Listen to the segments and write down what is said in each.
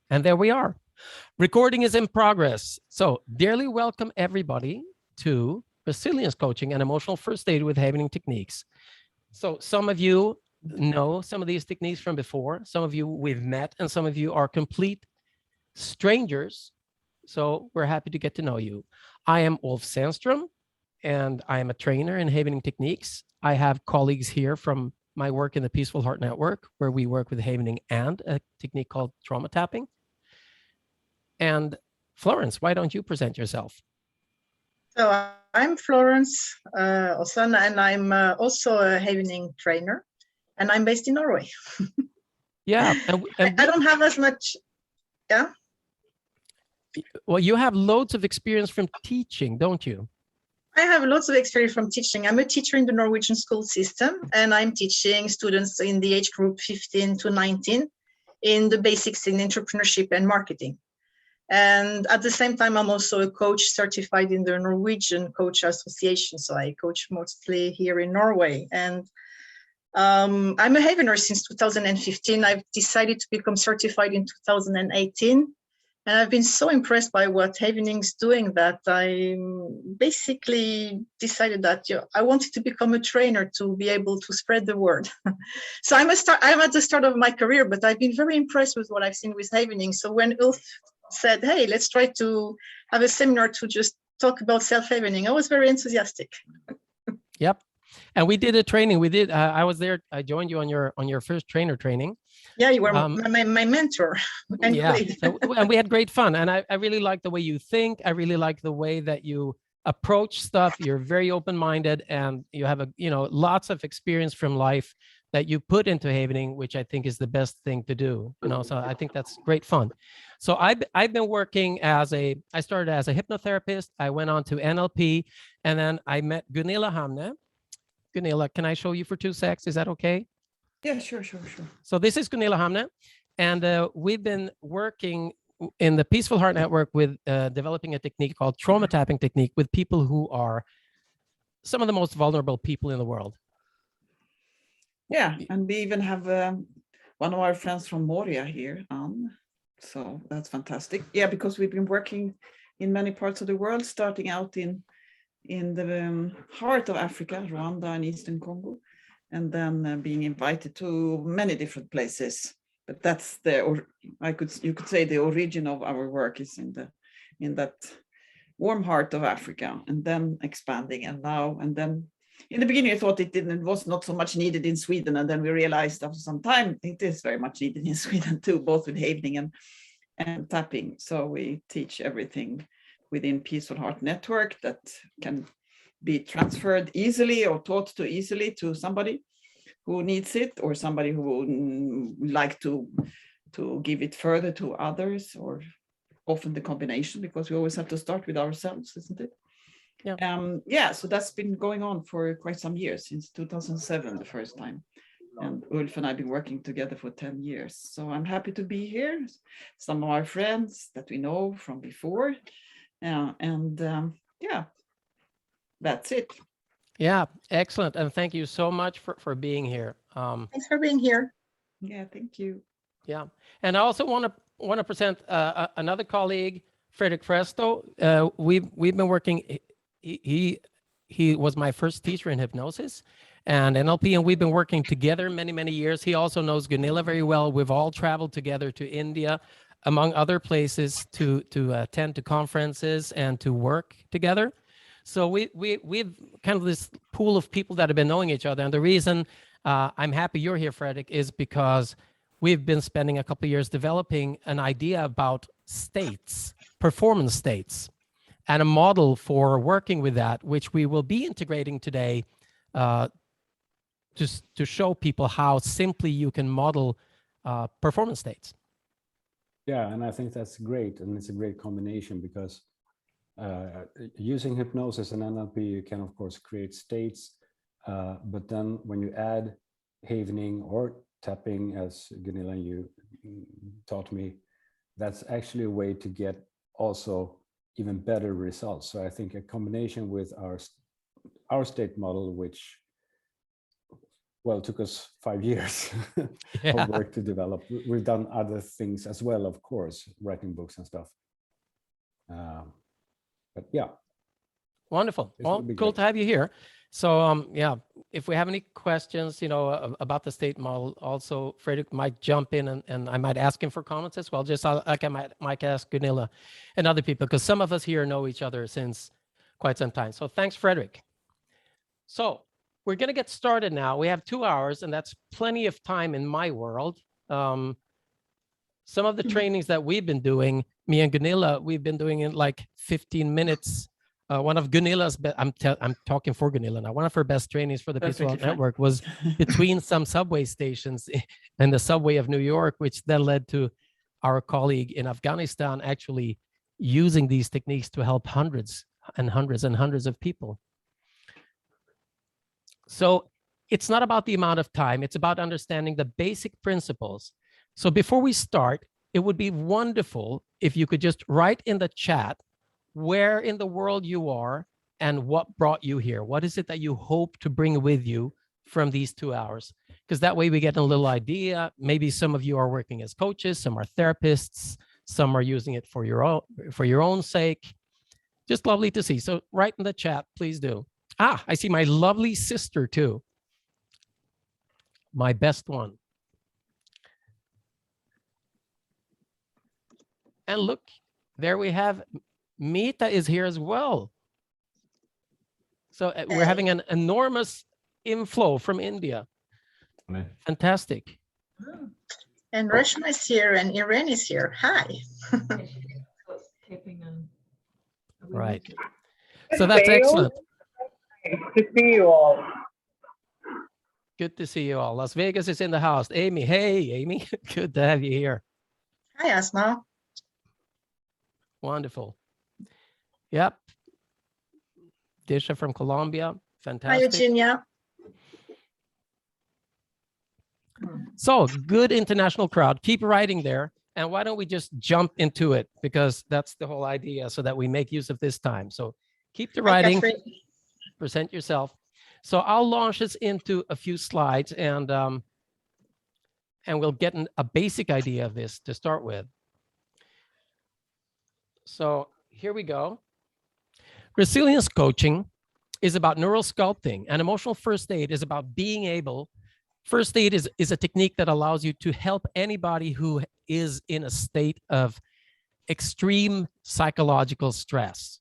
And there we are. Recording is in progress. So dearly welcome everybody to Resilience Coaching and Emotional First Aid with Havening Techniques. So some of you know some of these techniques from before. Some of you we've met, and some of you are complete strangers. So we're happy to get to know you. I am Ulf Sandström, and I am a trainer in Havening Techniques. I have colleagues here from my work in the Peaceful Heart Network, where we work with Havening and a technique called trauma tapping. And Florence, why don't you present yourself? So I'm Florence Osana, and I'm also a Havening trainer, and I'm based in Norway. Yeah. I don't have as much, yeah? Well, you have loads of experience from teaching, don't you? I have lots of experience from teaching. I'm a teacher in the Norwegian school system, and I'm teaching students in the age group 15 to 19 in the basics in entrepreneurship and marketing. And at the same time, I'm also a coach certified in the Norwegian Coach Association. So I coach mostly here in Norway. And I'm a Havener since 2015. I've decided to become certified in 2018. And I've been so impressed by what Havening's doing that I basically decided that I wanted to become a trainer to be able to spread the word. So I'm at the start of my career, but I've been very impressed with what I've seen with Havening. So when Ulf said, hey, let's try to have a seminar to just talk about self-havening, I was very enthusiastic. Yep. And we did a training. We did. I was there. I joined you on your first trainer training. Yeah, you were my mentor. And yeah. And we had great fun. And I really like the way you think. I really like the way that you approach stuff. You're very open-minded, and you have lots of experience from life that you put into Havening, which I think is the best thing to do. So I think that's great fun. So I've been working I started as a hypnotherapist. I went on to NLP, and then I met Gunilla Hamne. Gunilla, can I show you for 2 seconds? Is that okay? Yeah, sure. So this is Gunilla Hamne, and we've been working in the Peaceful Heart Network with developing a technique called trauma tapping technique with people who are some of the most vulnerable people in the world. Yeah, and we even have one of our friends from Moria here, Anne. So that's fantastic. Yeah, because we've been working in many parts of the world, starting out in the heart of Africa, Rwanda and Eastern Congo, and then being invited to many different places. But that's you could say the origin of our work is in that warm heart of Africa, and then expanding, and then in the beginning I thought it was not so much needed in Sweden, and then we realized after some time it is very much needed in Sweden too, both with havening and tapping. So we teach everything within Peaceful Heart Network that can be transferred easily or taught to easily to somebody who needs it, or somebody who would like to give it further to others, or often the combination, because we always have to start with ourselves, isn't it? Yeah. So that's been going on for quite some years, since 2007 the first time, and Ulf and I have been working together for 10 years. So I'm happy to be here. Some of our friends that we know from before, that's it. Yeah, excellent. And thank you so much for being here. Thanks for being here. Yeah, thank you. Yeah, and I also want to present another colleague, Frederick Fresto. We've been working. He was my first teacher in hypnosis and NLP, and we've been working together many years. He also knows Gunilla very well. We've all traveled together to India, among other places, to attend to conferences and to work together. So we've kind of this pool of people that have been knowing each other. And the reason I'm happy you're here, Frederick, is because we've been spending a couple of years developing an idea about states, performance states, and a model for working with that, which we will be integrating today just to show people how simply you can model performance states. Yeah, and I think that's great. And it's a great combination because using hypnosis and NLP, you can, of course, create states. But then when you add havening or tapping, as Gunilla, you taught me, that's actually a way to get also even better results. So I think a combination with our state model, which well, it took us 5 years Yeah. of work to develop. We've done other things as well, of course, writing books and stuff. But yeah. Wonderful. This Well, would be cool great. to have you here. So yeah, if we have any questions, about the state model, also Fredrik might jump in and I might ask him for comments as well. Just like I might ask Gunilla and other people, because some of us here know each other since quite some time. So thanks, Fredrik. So we're going to get started now. We have 2 hours, and that's plenty of time in my world. Some of the trainings that we've been doing, me and Gunilla, we've been doing in like 15 minutes. One of Gunilla's, I'm talking for Gunilla now. One of her best trainings for the Peaceful Perfectly fine. Network was between some subway stations and the subway of New York, which then led to our colleague in Afghanistan actually using these techniques to help hundreds and hundreds and hundreds of people. So it's not about the amount of time, it's about understanding the basic principles. So before we start, it would be wonderful if you could just write in the chat where in the world you are and what brought you here. What is it that you hope to bring with you from these 2 hours? Because that way we get a little idea. Maybe some of you are working as coaches, some are therapists, some are using it for your own sake. Just lovely to see. So write in the chat, please do. Ah, I see my lovely sister too. My best one. And look, there we have Mita is here as well. So we're having an enormous inflow from India. Fantastic. And Reshma is here and Irene is here. Hi. Right. So that's excellent. Good to see you all. Good to see you all. Las Vegas is in the house. Amy, hey, Amy. Good to have you here. Hi, Asma. Wonderful. Yep. Disha from Colombia. Hi, Fantastic. Eugenia. So good international crowd. Keep writing there. And why don't we just jump into it? Because that's the whole idea, so that we make use of this time. So keep the Hi, writing, Catherine. present yourself. So I'll launch us into a few slides and we'll get a basic idea of this to start with. So here we go. Resilience coaching is about neural sculpting, and emotional first aid is about being able. First aid is a technique that allows you to help anybody who is in a state of extreme psychological stress,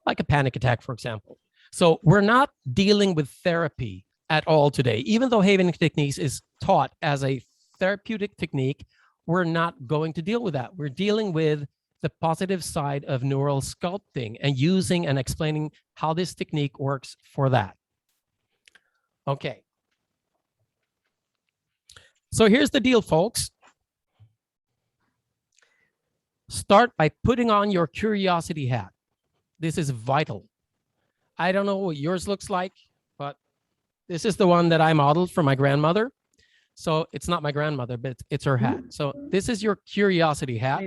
like a panic attack, for example. So we're not dealing with therapy at all today. Even though Haven Techniques is taught as a therapeutic technique, we're not going to deal with that. We're dealing with the positive side of neural sculpting and using and explaining how this technique works for that. Okay. So here's the deal, folks. Start by putting on your curiosity hat. This is vital. I don't know what yours looks like, but this is the one that I modeled for my grandmother. So it's not my grandmother, but it's her hat. So this is your curiosity hat.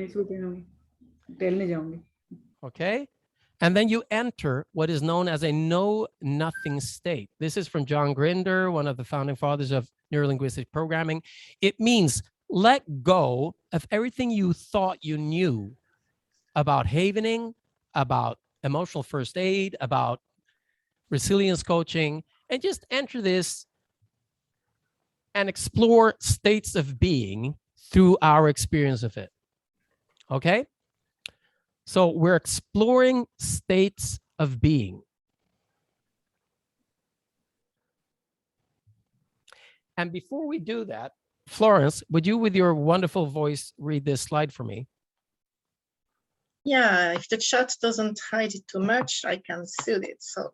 Okay. And then you enter what is known as a know-nothing state. This is from John Grinder, one of the founding fathers of neurolinguistic programming. It means let go of everything you thought you knew about havening, about emotional first aid, about resilience coaching, and just enter this and explore states of being through our experience of it. Okay? So we're exploring states of being. And before we do that, Florence, would you, with your wonderful voice, read this slide for me? Yeah, if the chat doesn't hide it too much, I can see it. So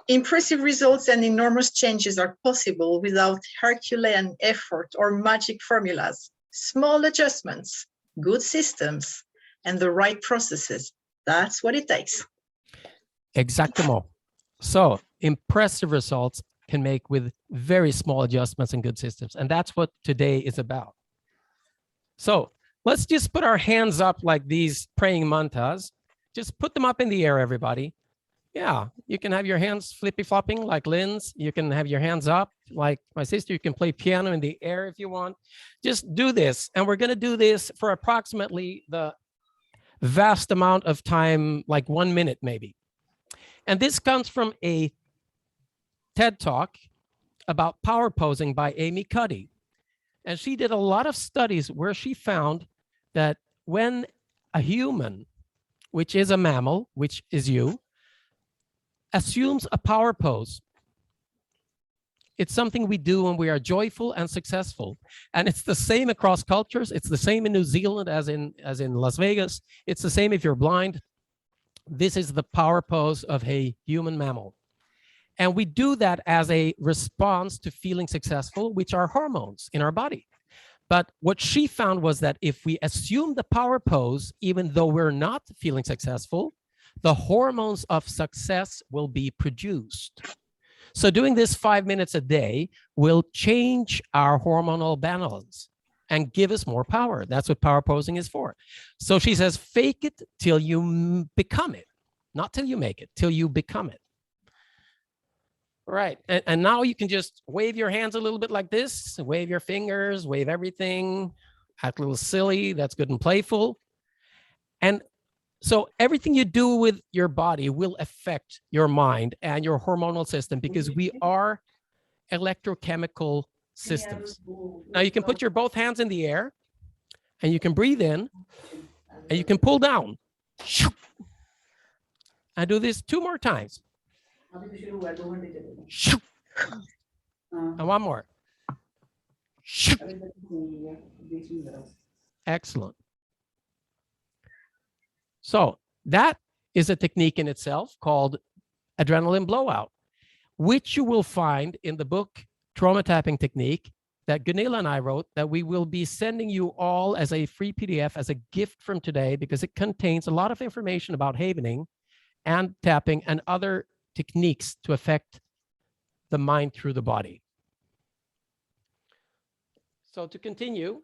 impressive results and enormous changes are possible without Herculean effort or magic formulas. Small adjustments, good systems, and the right processes. That's what it takes. Exactamo. So impressive results can make with very small adjustments and good systems. And that's what today is about. So let's just put our hands up like these praying mantas. Just put them up in the air, everybody. Yeah, you can have your hands flippy flopping like Lynn's. You can have your hands up like my sister. You can play piano in the air if you want. Just do this. And we're going to do this for approximately the vast amount of time, like 1 minute maybe. And this comes from a TED Talk about power posing by Amy Cuddy. And she did a lot of studies where she found that when a human, which is a mammal, which is you, assumes a power pose, it's something we do when we are joyful and successful. And it's the same across cultures. It's the same in New Zealand as in Las Vegas. It's the same if you're blind. This is the power pose of a human mammal. And we do that as a response to feeling successful, which are hormones in our body. But what she found was that if we assume the power pose, even though we're not feeling successful, the hormones of success will be produced. So doing this 5 minutes a day will change our hormonal balance and give us more power. That's what power posing is for. So she says, fake it till you become it, not till you make it, till you become it. Right. And now you can just wave your hands a little bit like this, wave your fingers, wave everything, act a little silly. That's good and playful. And so everything you do with your body will affect your mind and your hormonal system because we are electrochemical systems. Now you can put your both hands in the air and you can breathe in and you can pull down. And do this 2 more times. And 1 more. Excellent. So that is a technique in itself called adrenaline blowout, which you will find in the book Trauma Tapping Technique that Gunilla and I wrote, that we will be sending you all as a free PDF as a gift from today, because it contains a lot of information about havening and tapping and other techniques to affect the mind through the body. So to continue,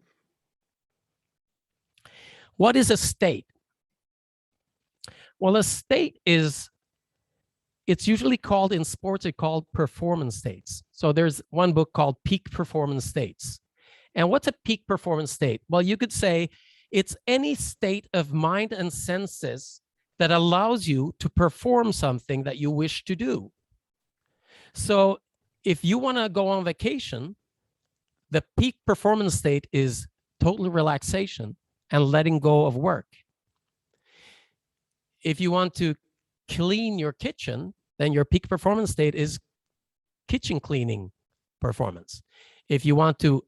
what is a state? Well, a state is, it's usually called in sports, it's called performance states. So there's one book called Peak Performance States. And what's a peak performance state? Well, you could say it's any state of mind and senses that allows you to perform something that you wish to do. So if you want to go on vacation, the peak performance state is total relaxation and letting go of work. If you want to clean your kitchen, then your peak performance state is kitchen cleaning performance. If you want to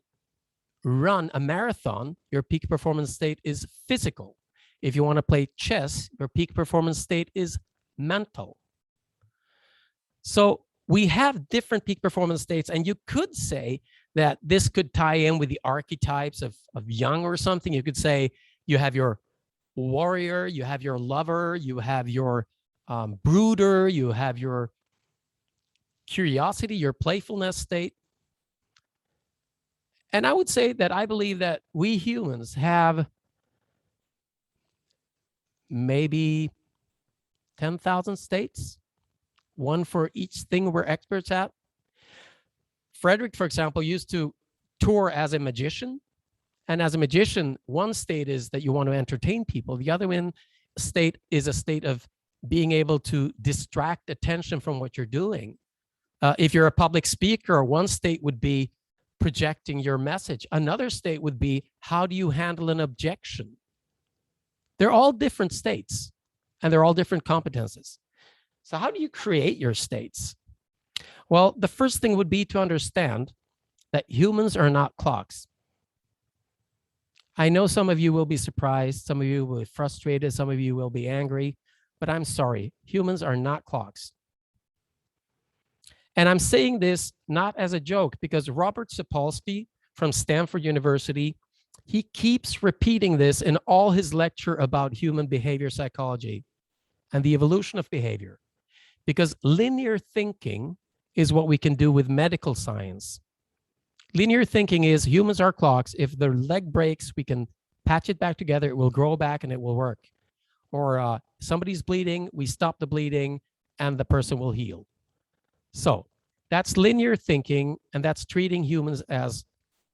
run a marathon, your peak performance state is physical. If you want to play chess, your peak performance state is mental. So we have different peak performance states, and you could say that this could tie in with the archetypes of Jung or something. You could say you have your warrior, you have your lover, you have your brooder, you have your curiosity, your playfulness state. And I would say that I believe that we humans have maybe 10,000 states, one for each thing we're experts at. Frederick, for example, used to tour as a magician. And as a magician, one state is that you want to entertain people. The other one state is a state of being able to distract attention from what you're doing. If you're a public speaker, one state would be projecting your message. Another state would be, how do you handle an objection? They're all different states, and they're all different competences. So how do you create your states? Well, the first thing would be to understand that humans are not clocks. I know some of you will be surprised, some of you will be frustrated, some of you will be angry, but I'm sorry, humans are not clocks. And I'm saying this not as a joke, because Robert Sapolsky from Stanford University, he keeps repeating this in all his lecture about human behavior psychology and the evolution of behavior, because linear thinking is what we can do with medical science. Linear thinking is humans are clocks. If the leg breaks, we can patch it back together. It will grow back and it will work. Or somebody's bleeding, we stop the bleeding, and the person will heal. So that's linear thinking, and that's treating humans as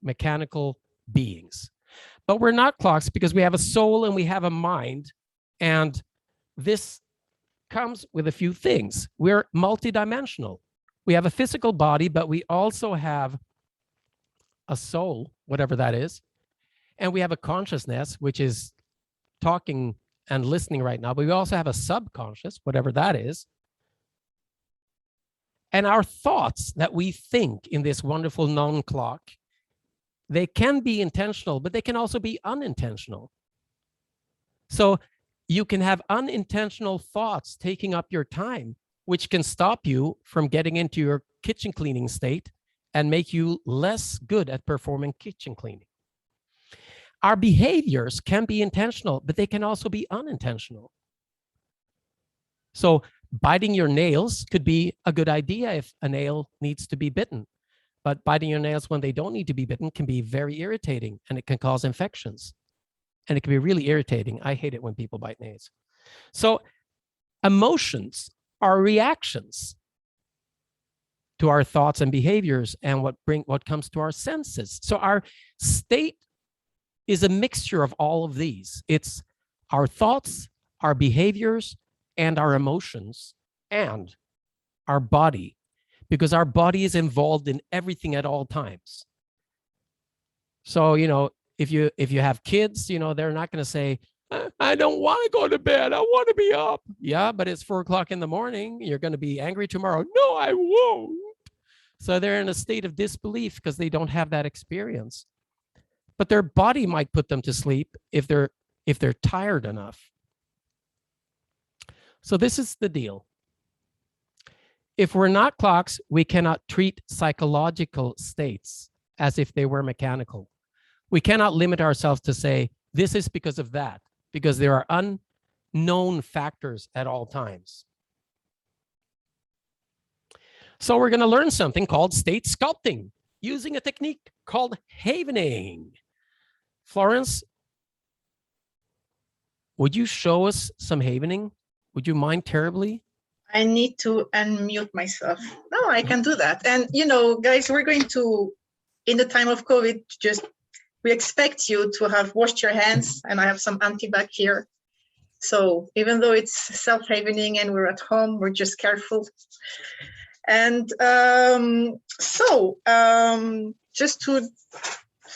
mechanical beings. But we're not clocks because we have a soul and we have a mind, and this comes with a few things. We're multidimensional. We have a physical body, but we also have a soul, whatever that is, and we have a consciousness, which is talking and listening right now, but we also have a subconscious, whatever that is. And our thoughts that we think in this wonderful known clock, they can be intentional, but they can also be unintentional. So you can have unintentional thoughts taking up your time, which can stop you from getting into your kitchen cleaning state and make you less good at performing kitchen cleaning. Our behaviors can be intentional, but they can also be unintentional. So biting your nails could be a good idea if a nail needs to be bitten, but biting your nails when they don't need to be bitten can be very irritating, and it can cause infections, and it can be really irritating. I hate it when people bite nails. So emotions are reactions to our thoughts and behaviors and what comes to our senses. So our state is a mixture of all of these. It's our thoughts, our behaviors, and our emotions, and our body, because our body is involved in everything at all times. So, you know, if you have kids, you know, they're not going to say, I don't want to go to bed, I want to be up. Yeah, but it's 4 o'clock in the morning. You're going to be angry tomorrow. No, I won't. So they're in a state of disbelief because they don't have that experience. But their body might put them to sleep if they're tired enough. So this is the deal. If we're not clocks, we cannot treat psychological states as if they were mechanical. We cannot limit ourselves to say, this is because of that, because there are unknown factors at all times. So we're going to learn something called state sculpting using a technique called havening. Florence, would you show us some havening? Would you mind terribly? I need to unmute myself. No, I can do that. And, you know, guys, we're going to, in the time of COVID, we expect you to have washed your hands, and I have some antibac here. So even though it's self-havening and we're at home, we're just careful. And just to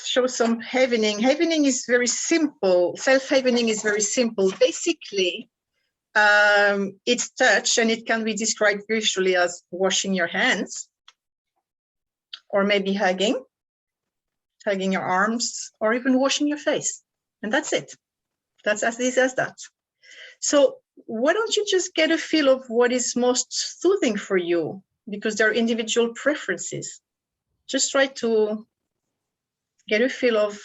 show some havening. Havening is very simple. Self-havening is very simple. Basically, it's touch, and it can be described visually as washing your hands, or maybe hugging your arms, or even washing your face. And that's it. That's as easy as that. So why don't you just get a feel of what is most soothing for you? Because there are individual preferences. Just try to get a feel of,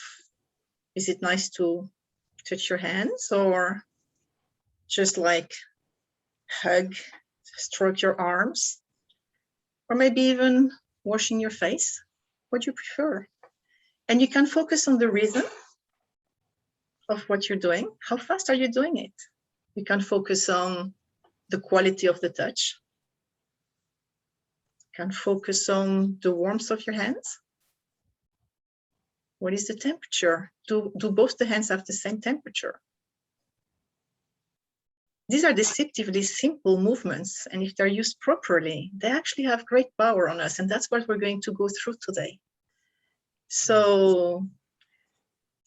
is it nice to touch your hands, or just like hug, stroke your arms, or maybe even washing your face? What do you prefer? And you can focus on the rhythm of what you're doing. How fast are you doing it? You can focus on the quality of the touch. You can focus on the warmth of your hands. What is the temperature? Do both the hands have the same temperature? These are deceptively simple movements, and if they're used properly, they actually have great power on us, and that's what we're going to go through today. So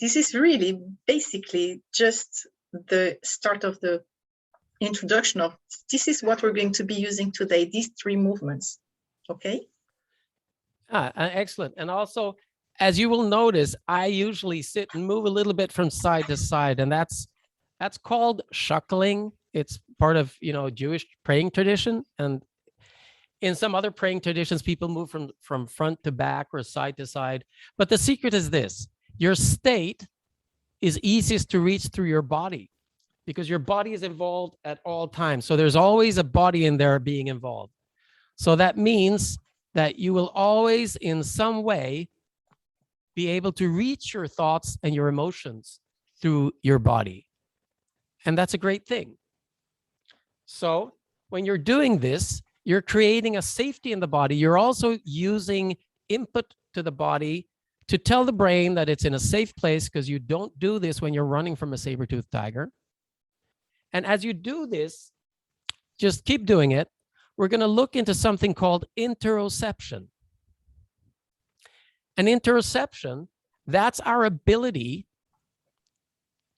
this is really basically just the start of the introduction of, this is what we're going to be using today, these 3 movements, okay? Excellent. And also, as you will notice, I usually sit and move a little bit from side to side, and that's called shuckling. It's part of, you know, Jewish praying tradition, and in some other praying traditions, people move from front to back or side to side. But the secret is this: your state is easiest to reach through your body, because your body is involved at all times. So there's always a body in there being involved. So that means that you will always, in some way, be able to reach your thoughts and your emotions through your body. And that's a great thing. So when you're doing this, you're creating a safety in the body. You're also using input to the body to tell the brain that it's in a safe place, because you don't do this when you're running from a saber-toothed tiger. And as you do this, just keep doing it. We're going to look into something called interoception. And interoception, that's our ability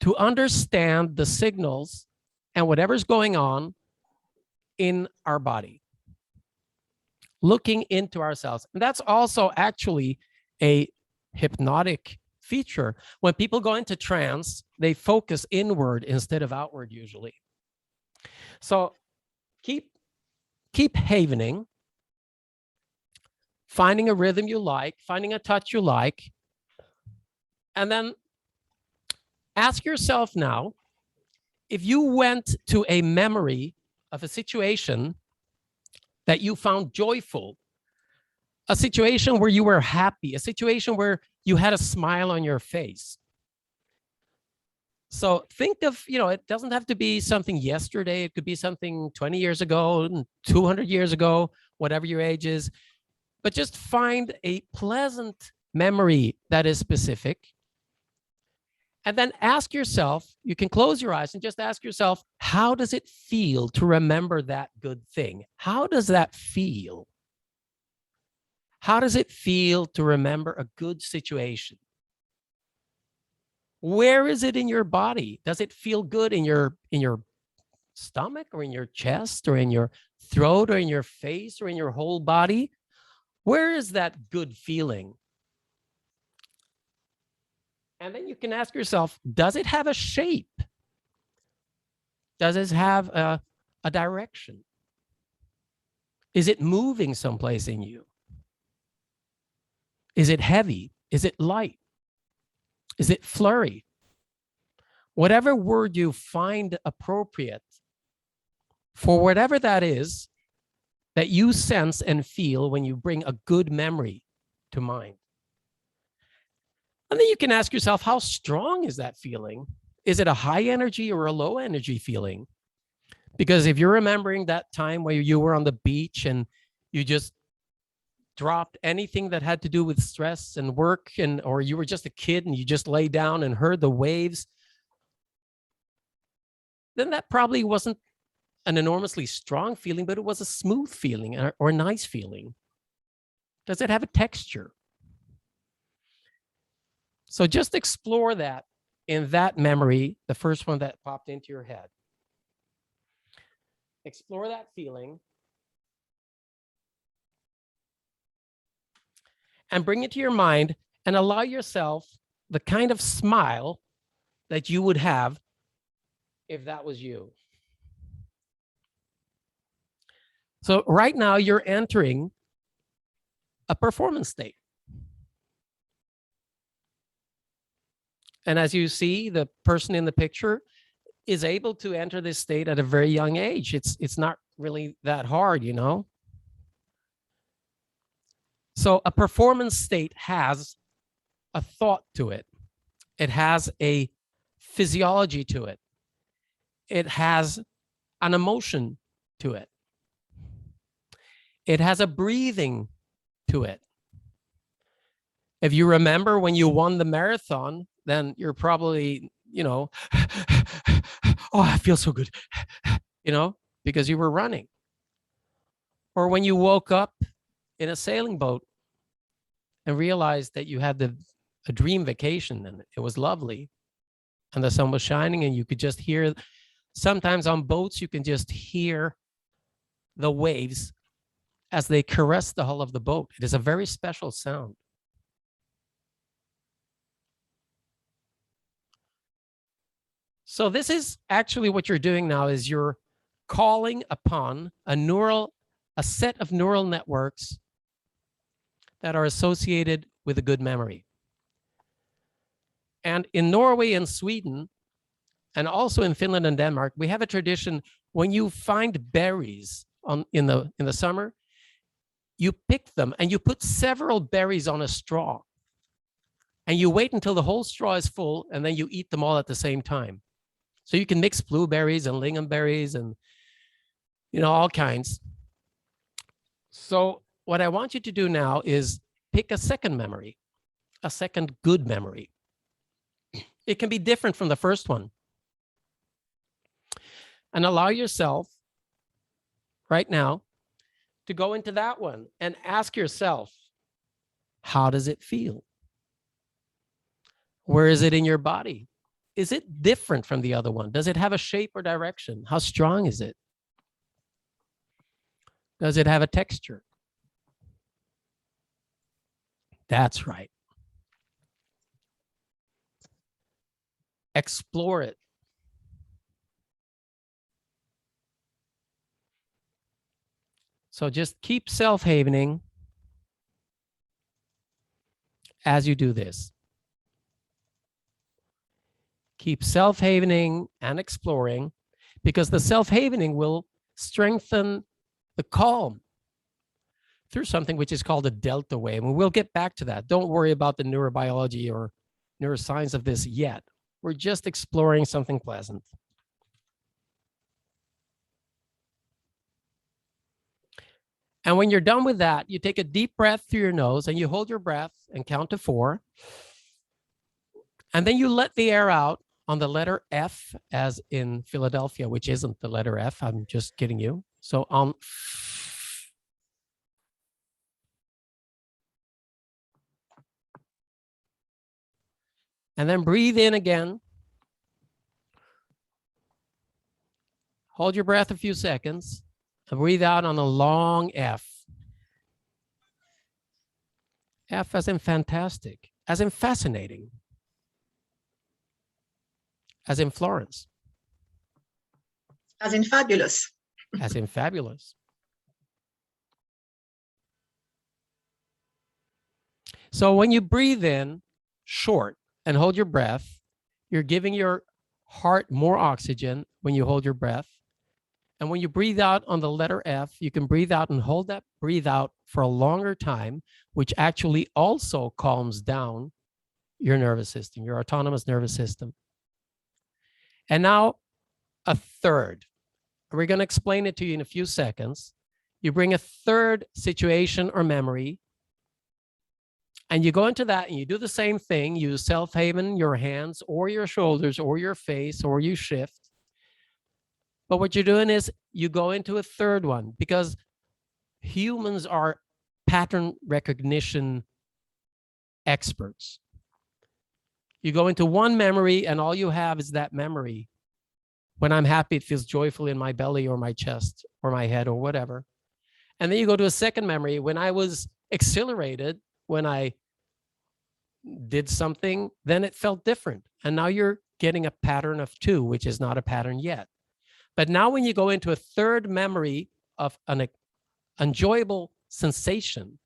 to understand the signals and whatever's going on in our body, looking into ourselves. And that's also actually a hypnotic feature. When people go into trance, they focus inward instead of outward usually. So keep havening, finding a rhythm you like, finding a touch you like, and then ask yourself now, if you went to a memory of a situation that you found joyful, a situation where you were happy, a situation where you had a smile on your face. So think of, it doesn't have to be something yesterday. It could be something 20 years ago, 200 years ago, whatever your age is. But just find a pleasant memory that is specific. And then ask yourself, you can close your eyes and just ask yourself, how does it feel to remember that good thing? How does that feel? How does it feel to remember a good situation? Where is it in your body? Does it feel good in your stomach, or in your chest, or in your throat, or in your face, or in your whole body? Where is that good feeling? And then you can ask yourself, does it have a shape? Does it have a direction? Is it moving someplace in you? Is it heavy? Is it light? Is it flurry? Whatever word you find appropriate for whatever that is that you sense and feel when you bring a good memory to mind. And then you can ask yourself, how strong is that feeling? Is it a high energy or a low energy feeling? Because if you're remembering that time where you were on the beach and you just dropped anything that had to do with stress and work, or you were just a kid and you just lay down and heard the waves, then that probably wasn't an enormously strong feeling, but it was a smooth feeling or a nice feeling. Does it have a texture? So just explore that in that memory, the first one that popped into your head. Explore that feeling and bring it to your mind, and allow yourself the kind of smile that you would have if that was you. So right now you're entering a performance state. And as you see, the person in the picture is able to enter this state at a very young age. It's not really that hard, So a performance state has a thought to it. It has a physiology to it. It has an emotion to it. It has a breathing to it. If you remember when you won the marathon, then you're probably, oh, I feel so good, because you were running. Or when you woke up in a sailing boat and realized that you had a dream vacation and it was lovely and the sun was shining and you could just hear, sometimes on boats, you can just hear the waves as they caress the hull of the boat. It is a very special sound. So this is actually what you're doing now, is you're calling upon a set of neural networks that are associated with a good memory. And in Norway and Sweden, and also in Finland and Denmark, we have a tradition when you find berries in the summer, you pick them and you put several berries on a straw. And you wait until the whole straw is full, and then you eat them all at the same time. So you can mix blueberries and lingonberries and, all kinds. So what I want you to do now is pick a second memory, a second good memory. It can be different from the first one. And allow yourself right now to go into that one and ask yourself, how does it feel? Where is it in your body? Is it different from the other one? Does it have a shape or direction? How strong is it? Does it have a texture? That's right. Explore it. So just keep self-havening as you do this. Keep self-havening and exploring, because the self-havening will strengthen the calm through something which is called a delta wave. And we'll get back to that. Don't worry about the neurobiology or neuroscience of this yet. We're just exploring something pleasant. And when you're done with that, you take a deep breath through your nose and you hold your breath and count to 4. And then you let the air out on the letter F, as in Philadelphia, which isn't the letter F. I'm just kidding you. So and then breathe in again. Hold your breath a few seconds and breathe out on a long F. F as in fantastic, as in fascinating, as in Florence. As in fabulous. As in fabulous. So when you breathe in short and hold your breath, you're giving your heart more oxygen when you hold your breath. And when you breathe out on the letter F, you can breathe out and hold that breathe out for a longer time, which actually also calms down your nervous system, your autonomous nervous system. And now a third. We're going to explain it to you in a few seconds. You bring a third situation or memory, and you go into that and you do the same thing. You self-haven your hands or your shoulders or your face, or you shift. But what you're doing is you go into a third one, because humans are pattern recognition experts. You go into one memory and all you have is that memory. When I'm happy, it feels joyful in my belly or my chest or my head or whatever. And then you go to a second memory. When I was exhilarated, when I did something, then it felt different. And now you're getting a pattern of 2, which is not a pattern yet. But now when you go into a third memory of an enjoyable sensation,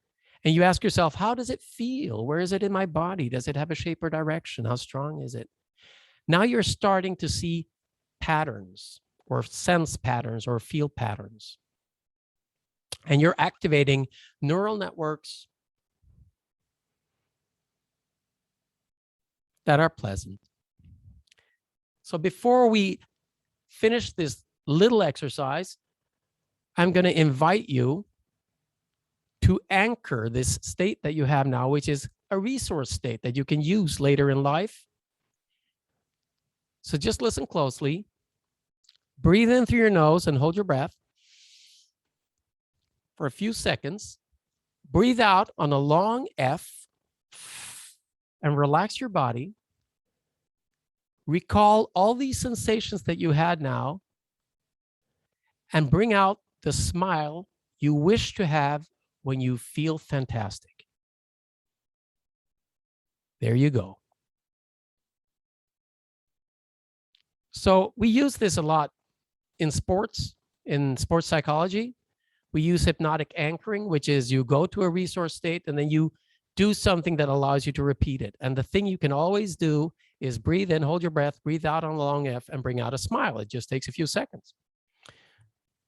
and you ask yourself, how does it feel? Where is it in my body? Does it have a shape or direction? How strong is it? Now you're starting to see patterns, or sense patterns, or feel patterns. And you're activating neural networks that are pleasant. So before we finish this little exercise, I'm going to invite you to anchor this state that you have now, which is a resource state that you can use later in life. So just listen closely. Breathe in through your nose and hold your breath for a few seconds. Breathe out on a long F and relax your body. Recall all these sensations that you had now and bring out the smile you wish to have when you feel fantastic. There you go. So we use this a lot in sports psychology. We use hypnotic anchoring, which is you go to a resource state and then you do something that allows you to repeat it. And the thing you can always do is breathe in, hold your breath, breathe out on a long F, and bring out a smile. It just takes a few seconds.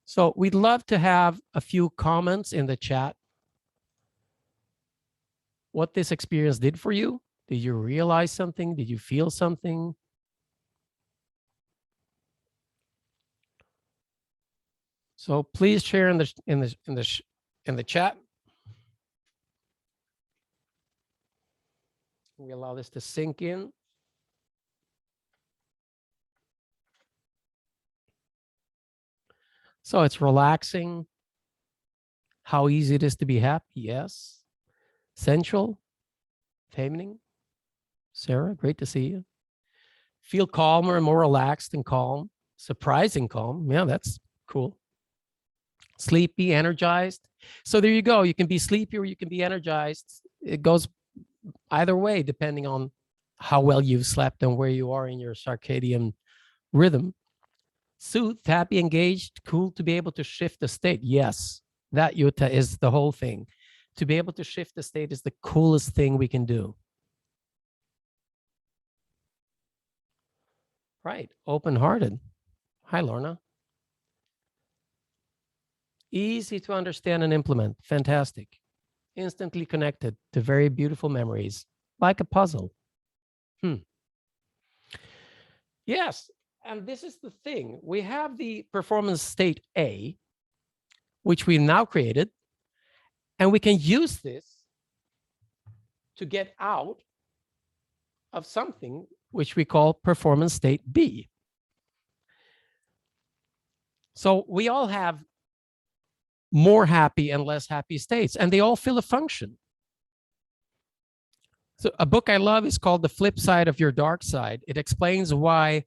So we'd love to have a few comments in the chat. What this experience did for you? Did you realize something? Did you feel something? So please share in the chat. We allow this to sink in. So it's relaxing. How easy it is to be happy. Yes. Sensual. Feminine. Sarah, great to see you. Feel calmer and more relaxed and calm. Surprising calm. Yeah, that's cool. Sleepy, energized. So there you go. You can be sleepy or you can be energized. It goes either way, depending on how well you've slept and where you are in your circadian rhythm. Soothed, happy, engaged, cool to be able to shift the state. Yes, that Yuta is the whole thing. To be able to shift the state is the coolest thing we can do. Right, open-hearted. Hi, Lorna. Easy to understand and implement. Fantastic. Instantly connected to very beautiful memories, like a puzzle. Yes, and this is the thing. We have the performance state A, which we've now created, and we can use this to get out of something which we call performance state B. So we all have more happy and less happy states, and they all fill a function. So a book I love is called The Flip Side of Your Dark Side. It explains why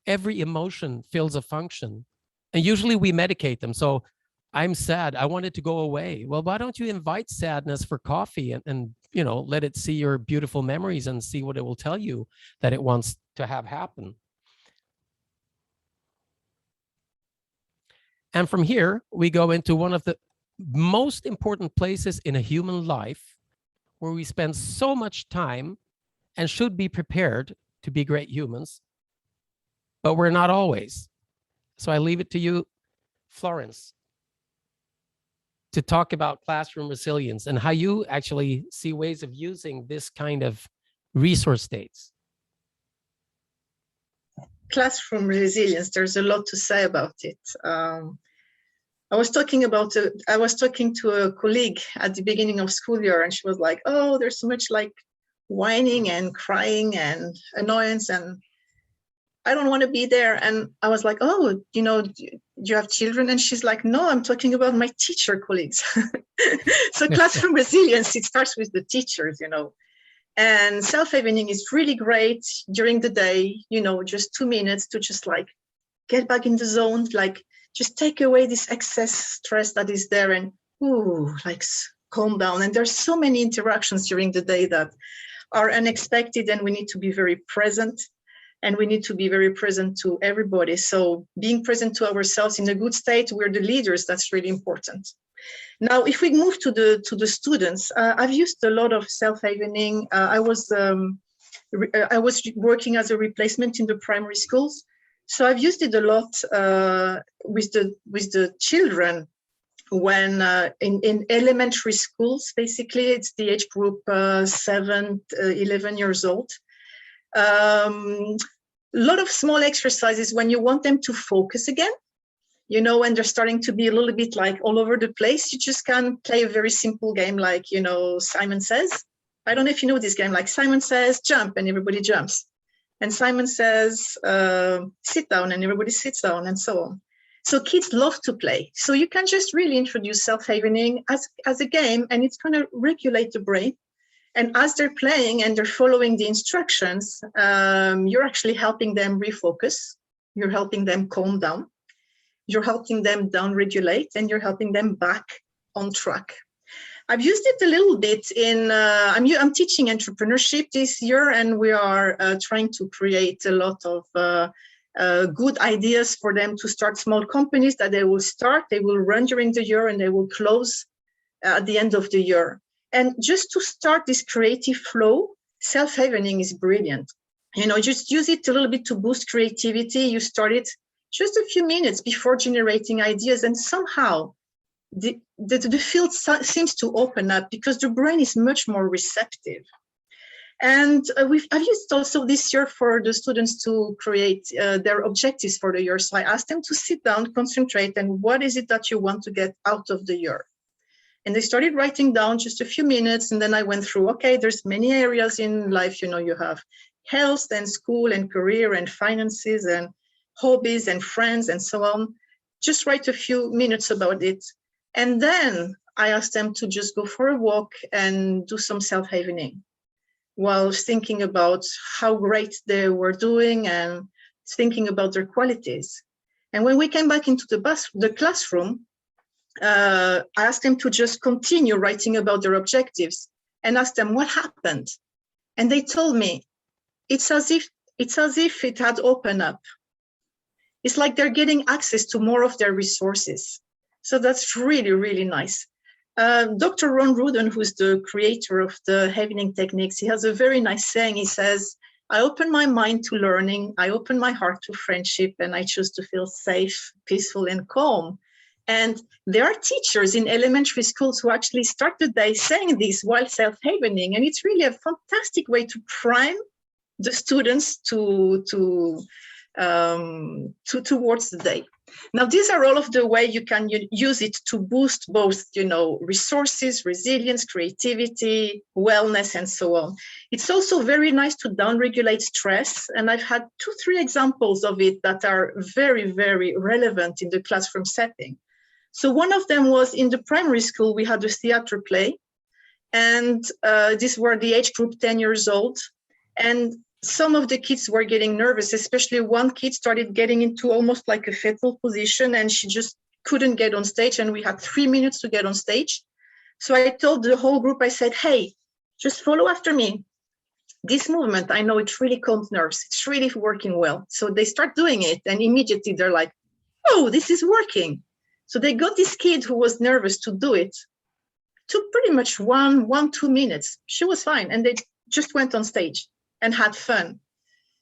every emotion fills a function, and usually we medicate them. So I'm sad, I want it to go away. Well, why don't you invite sadness for coffee and you know, let it see your beautiful memories and see what it will tell you that it wants to have happen. And from here, we go into one of the most important places in a human life where we spend so much time and should be prepared to be great humans, but we're not always. So I leave it to you, Florence, to talk about classroom resilience and how you actually see ways of using this kind of resource states. Classroom resilience, there's a lot to say about it. I was talking to a colleague at the beginning of school year, and she was like, oh, there's so much like whining and crying and annoyance, and I don't want to be there. And I was like, oh, you know, do you have children? And she's like, no, I'm talking about my teacher colleagues. So classroom resilience, it starts with the teachers, you know. And self-evening is really great during the day, you know, just 2 minutes to just like get back in the zone, like just take away this excess stress that is there and like calm down. And there's so many interactions during the day that are unexpected, and we need to be very present, and we need to be very present to everybody. So being present to ourselves in a good state, we're the leaders, that's really important. Now, if we move to the students, I've used a lot of self-evening. I was working as a replacement in the primary schools, so I've used it a lot with the children when in elementary schools. Basically, it's the age group 7, 11 years old. A lot of small exercises when you want them to focus again. You know, when they're starting to be a little bit like all over the place, you just can play a very simple game like, you know, Simon Says. I don't know if you know this game, like Simon says, jump, and everybody jumps. And Simon says, sit down, and everybody sits down, and so on. So kids love to play. So you can just really introduce self-evening as a game, and it's going to regulate the brain. And as they're playing and they're following the instructions, you're actually helping them refocus. You're helping them calm down. You're helping them down-regulate, and you're helping them back on track. I've used it a little bit in, I'm teaching entrepreneurship this year, and we are trying to create a lot of good ideas for them to start small companies that they will run during the year, and they will close at the end of the year. And just to start this creative flow, self-evening is brilliant. You know, just use it a little bit to boost creativity. You start it just a few minutes before generating ideas, and somehow the field seems to open up because the brain is much more receptive. And I've used also this year for the students to create their objectives for the year. So I asked them to sit down, concentrate, and what is it that you want to get out of the year? And they started writing down just a few minutes. And then I went through, okay, there's many areas in life, you have health and school and career and finances and hobbies and friends and so on. Just write a few minutes about it. And then I asked them to just go for a walk and do some self-havening while thinking about how great they were doing and thinking about their qualities. And when we came back into the classroom, I asked them to just continue writing about their objectives and asked them what happened. And they told me, it's as if it had opened up. It's like they're getting access to more of their resources. So that's really, really nice. Dr. Ron Rudin, who's the creator of the Havening techniques, he has a very nice saying. He says, I open my mind to learning, I open my heart to friendship, and I choose to feel safe, peaceful, and calm. And there are teachers in elementary schools who actually start the day saying this while self-havening, and it's really a fantastic way to prime the students towards the day. Now, these are all of the way you can use it to boost both, resources, resilience, creativity, wellness, and so on. It's also very nice to downregulate stress. And I've had 2-3 examples of it that are very, very relevant in the classroom setting. So one of them was in the primary school, we had a theater play. And these were the age group 10 years old. And some of the kids were getting nervous, especially one kid started getting into almost like a fetal position and she just couldn't get on stage. And we had 3 minutes to get on stage. So I told the whole group, I said, hey, just follow after me. This movement, I know it really calms nerves. It's really working well. So they start doing it and immediately they're like, oh, this is working. So they got this kid who was nervous to do it. Took pretty much 1-2 minutes. She was fine. And they just went on stage and had fun.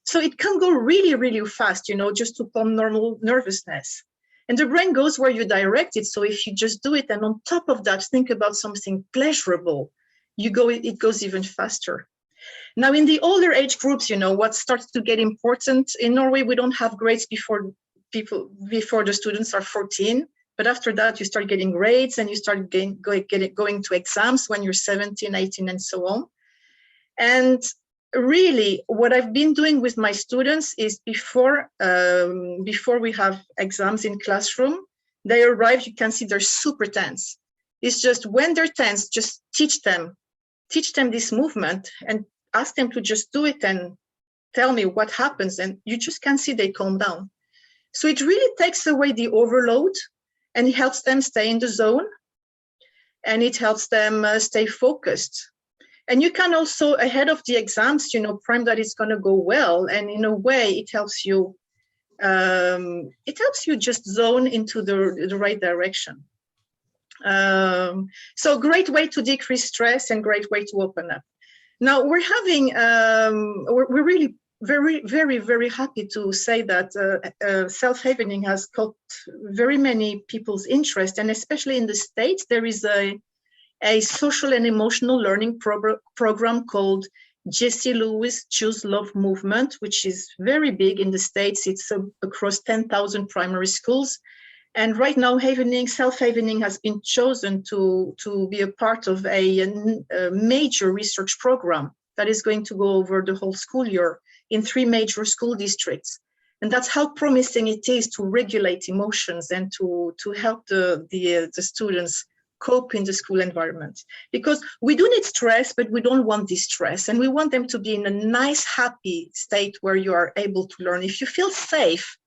So it can go really, really fast, just to calm normal nervousness. And the brain goes where you direct it. So if you just do it and on top of that, think about something pleasurable, it goes even faster. Now, in the older age groups, what starts to get important, in Norway, we don't have grades before the students are 14. But after that, you start getting grades and you start going to exams when you're 17, 18, and so on. And really, what I've been doing with my students is before we have exams in classroom, they arrive, you can see they're super tense. It's just when they're tense, just teach them this movement and ask them to just do it and tell me what happens. And you just can see they calm down. So it really takes away the overload and it helps them stay in the zone and it helps them stay focused. And you can also, ahead of the exams, prime that it's going to go well. And in a way, it helps you just zone into the right direction. So great way to decrease stress and great way to open up. Now we're having, we're really very, very, very happy to say that self-havening has caught very many people's interest. And especially in the States, there is a social and emotional learning program called Jessie Lewis Choose Love Movement, which is very big in the States. It's across 10,000 primary schools. And right now, self-havening has been chosen to be a part of a major research program that is going to go over the whole school year in 3 major school districts. And that's how promising it is to regulate emotions and to help the students cope in the school environment. Because we do need stress, but we don't want distress. And we want them to be in a nice, happy state where you are able to learn. If you feel safe,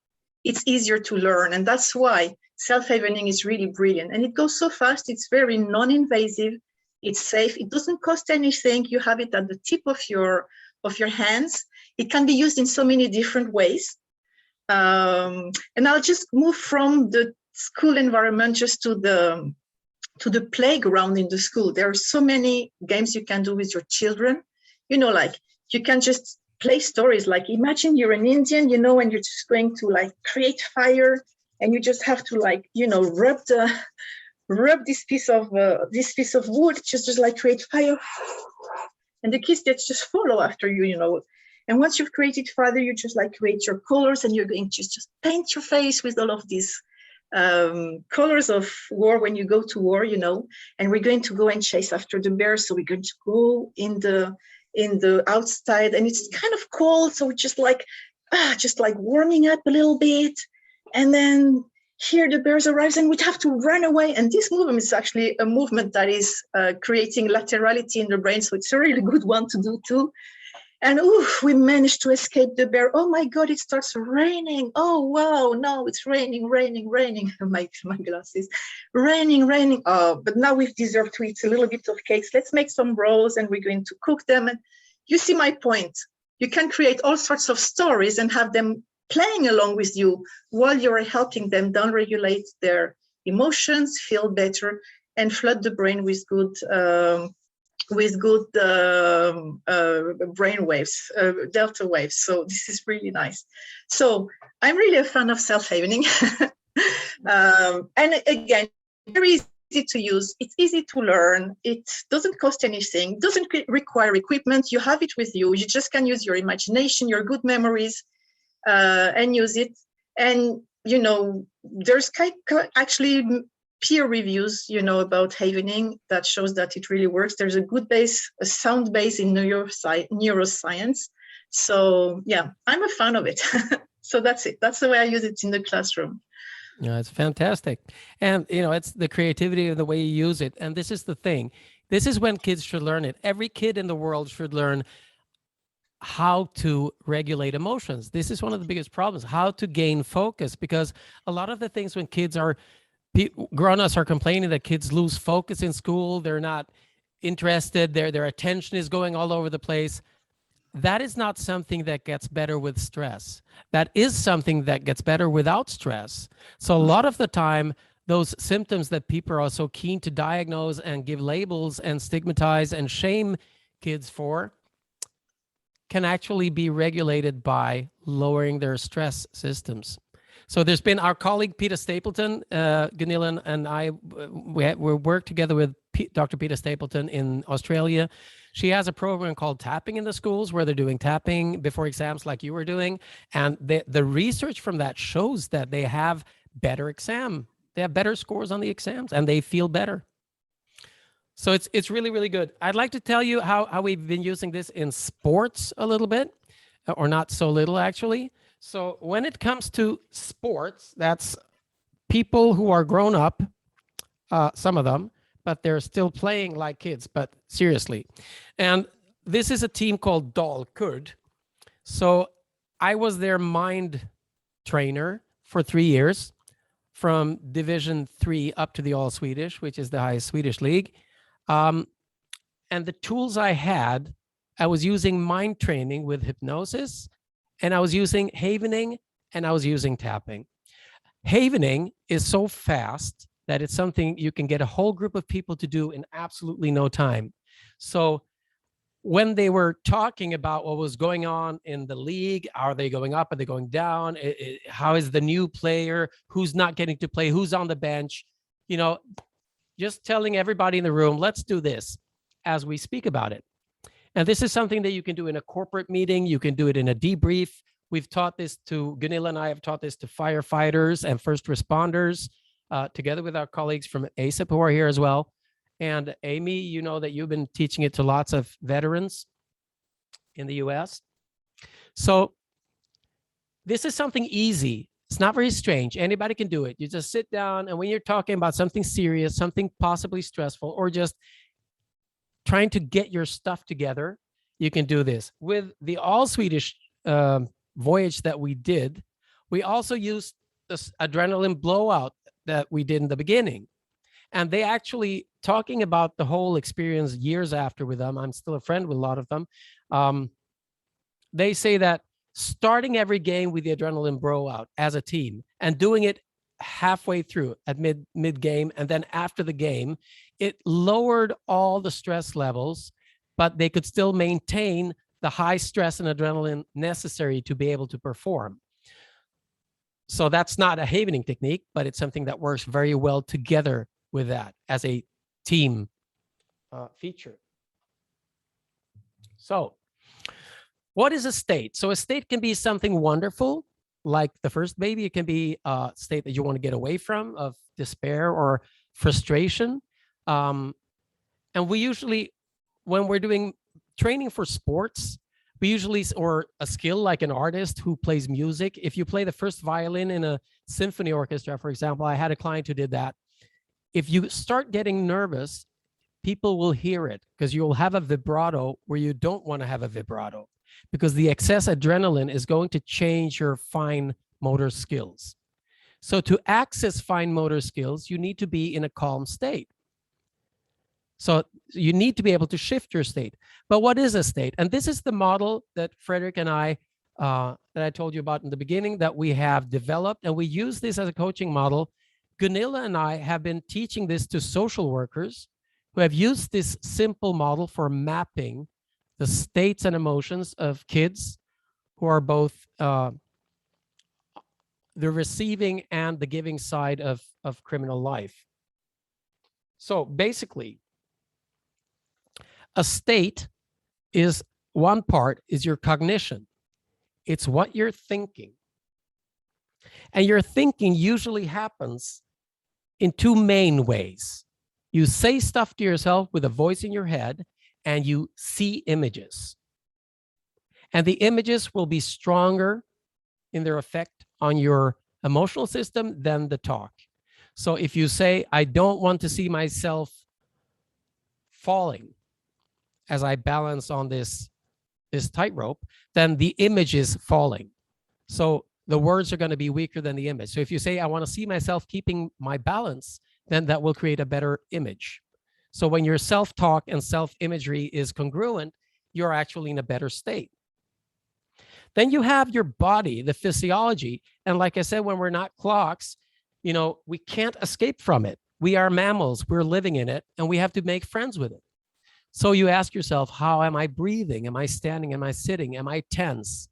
it's easier to learn. And that's why self-havening is really brilliant. And it goes so fast. It's very non-invasive. It's safe. It doesn't cost anything. You have it at the tip of your hands. It can be used in so many different ways. And I'll just move from the school environment just to the playground in the school. There are so many games you can do with your children. Like you can just play stories. Like imagine you're an Indian, and you're just going to like create fire, and you just have to rub this piece of wood, just like create fire. and the kids that just follow after you, you know. And once you've created further, you just like create your colors, and you're going to just paint your face with all of these colors of war when you go to war, you know. And we're going to go and chase after the bear. So we're going to go in the outside, and it's kind of cold, so just like warming up a little bit, and then here the bears arrives, and we'd have to run away. And this movement is actually a movement that is creating laterality in the brain, so it's a really good one to do too. And we managed to escape the bear. Oh my God, it starts raining. Oh wow, no, it's raining. My glasses, raining. Oh, but now we've deserved to eat a little bit of cakes. Let's make some rolls, and we're going to cook them. And you see my point. You can create all sorts of stories and have them playing along with you while you're helping them downregulate their emotions, feel better, and flood the brain with good brain waves, delta waves. So this is really nice. So I'm really a fan of self-havening. And again, very easy to use. It's easy to learn. It doesn't cost anything, doesn't require equipment. You have it with you. You just can use your imagination, your good memories, and use it. And, you know, there's actually peer reviews, you know, about havening that shows that it really works. There's a good base, a sound base in neuroscience. So yeah, I'm a fan of it. So that's it. That's the way I use it in the classroom. Yeah, it's fantastic. And, you know, it's the creativity of the way you use it. And this is the thing. This is when kids should learn it. Every kid in the world should learn how to regulate emotions. This is one of the biggest problems, how to gain focus, because a lot of the things when kids are, grown-ups are complaining that kids lose focus in school, they're not interested, their attention is going all over the place. That is not something that gets better with stress. That is something that gets better without stress. So a lot of the time, those symptoms that people are so keen to diagnose and give labels and stigmatize and shame kids for can actually be regulated by lowering their stress systems. So there's been our colleague, Peter Stapleton, Gunilla and I, we work together with Dr. Peter Stapleton in Australia. She has a program called Tapping in the Schools, where they're doing tapping before exams like you were doing. And the research from that shows that they have better exam. They have better scores on the exams, and they feel better. So it's really, really good. I'd like to tell you how we've been using this in sports a little bit, or not so little actually. So when it comes to sports, that's people who are grown up, some of them, but they're still playing like kids, but seriously. And this is a team called Dalkurd. So I was their mind trainer for 3 years, from Division 3 up to the All Swedish, which is the highest Swedish league. And the tools I had, I was using mind training with hypnosis, and I was using havening, and I was using tapping. Havening is so fast that it's something you can get a whole group of people to do in absolutely no time. So when they were talking about what was going on in the league, are they going up? Are they going down? How is the new player? Who's not getting to play? Who's on the bench? You know, just telling everybody in the room, let's do this as we speak about it. And this is something that you can do in a corporate meeting. You can do it in a debrief. We've taught this to, Gunilla and I have taught this to firefighters and first responders, together with our colleagues from ASAP who are here as well. And Amy, you know that you've been teaching it to lots of veterans in the US. So this is something easy. It's not very strange. Anybody can do it. You just sit down, and when you're talking about something serious, something possibly stressful, or just trying to get your stuff together, you can do this. With the All Swedish voyage that we did, we also used this adrenaline blowout that we did in the beginning. And they actually, talking about the whole experience years after with them, I'm still a friend with a lot of them, they say that starting every game with the adrenaline blowout as a team and doing it halfway through at mid game, and then after the game, it lowered all the stress levels, but they could still maintain the high stress and adrenaline necessary to be able to perform. So that's not a havening technique, but it's something that works very well together with that as a team feature. So what is a state? So a state can be something wonderful, like the first baby. It can be a state that you want to get away from, of despair or frustration. And we usually, when we're doing training for sports, we usually, or a skill like an artist who plays music, if you play the first violin in a symphony orchestra, for example, I had a client who did that. If you start getting nervous, people will hear it because you'll have a vibrato where you don't want to have a vibrato, because the excess adrenaline is going to change your fine motor skills. So to access fine motor skills, you need to be in a calm state. So you need to be able to shift your state. But what is a state? And this is the model that Frederick and I, that I told you about in the beginning, that we have developed, and we use this as a coaching model. Gunilla and I have been teaching this to social workers who have used this simple model for mapping the states and emotions of kids who are both the receiving and the giving side of criminal life. So basically, a state is, one part is your cognition. It's what you're thinking. And your thinking usually happens in two main ways. You say stuff to yourself with a voice in your head, and you see images. And the images will be stronger in their effect on your emotional system than the talk. So if you say, I don't want to see myself falling as I balance on this tightrope, then the image is falling. So the words are going to be weaker than the image. So if you say, I want to see myself keeping my balance, then that will create a better image. So when your self-talk and self-imagery is congruent, you're actually in a better state. Then you have your body, the physiology. And like I said, when we're not clocks, you know, we can't escape from it. We are mammals, we're living in it, and we have to make friends with it. So you ask yourself, how am I breathing? Am I standing? Am I sitting? Am I tense?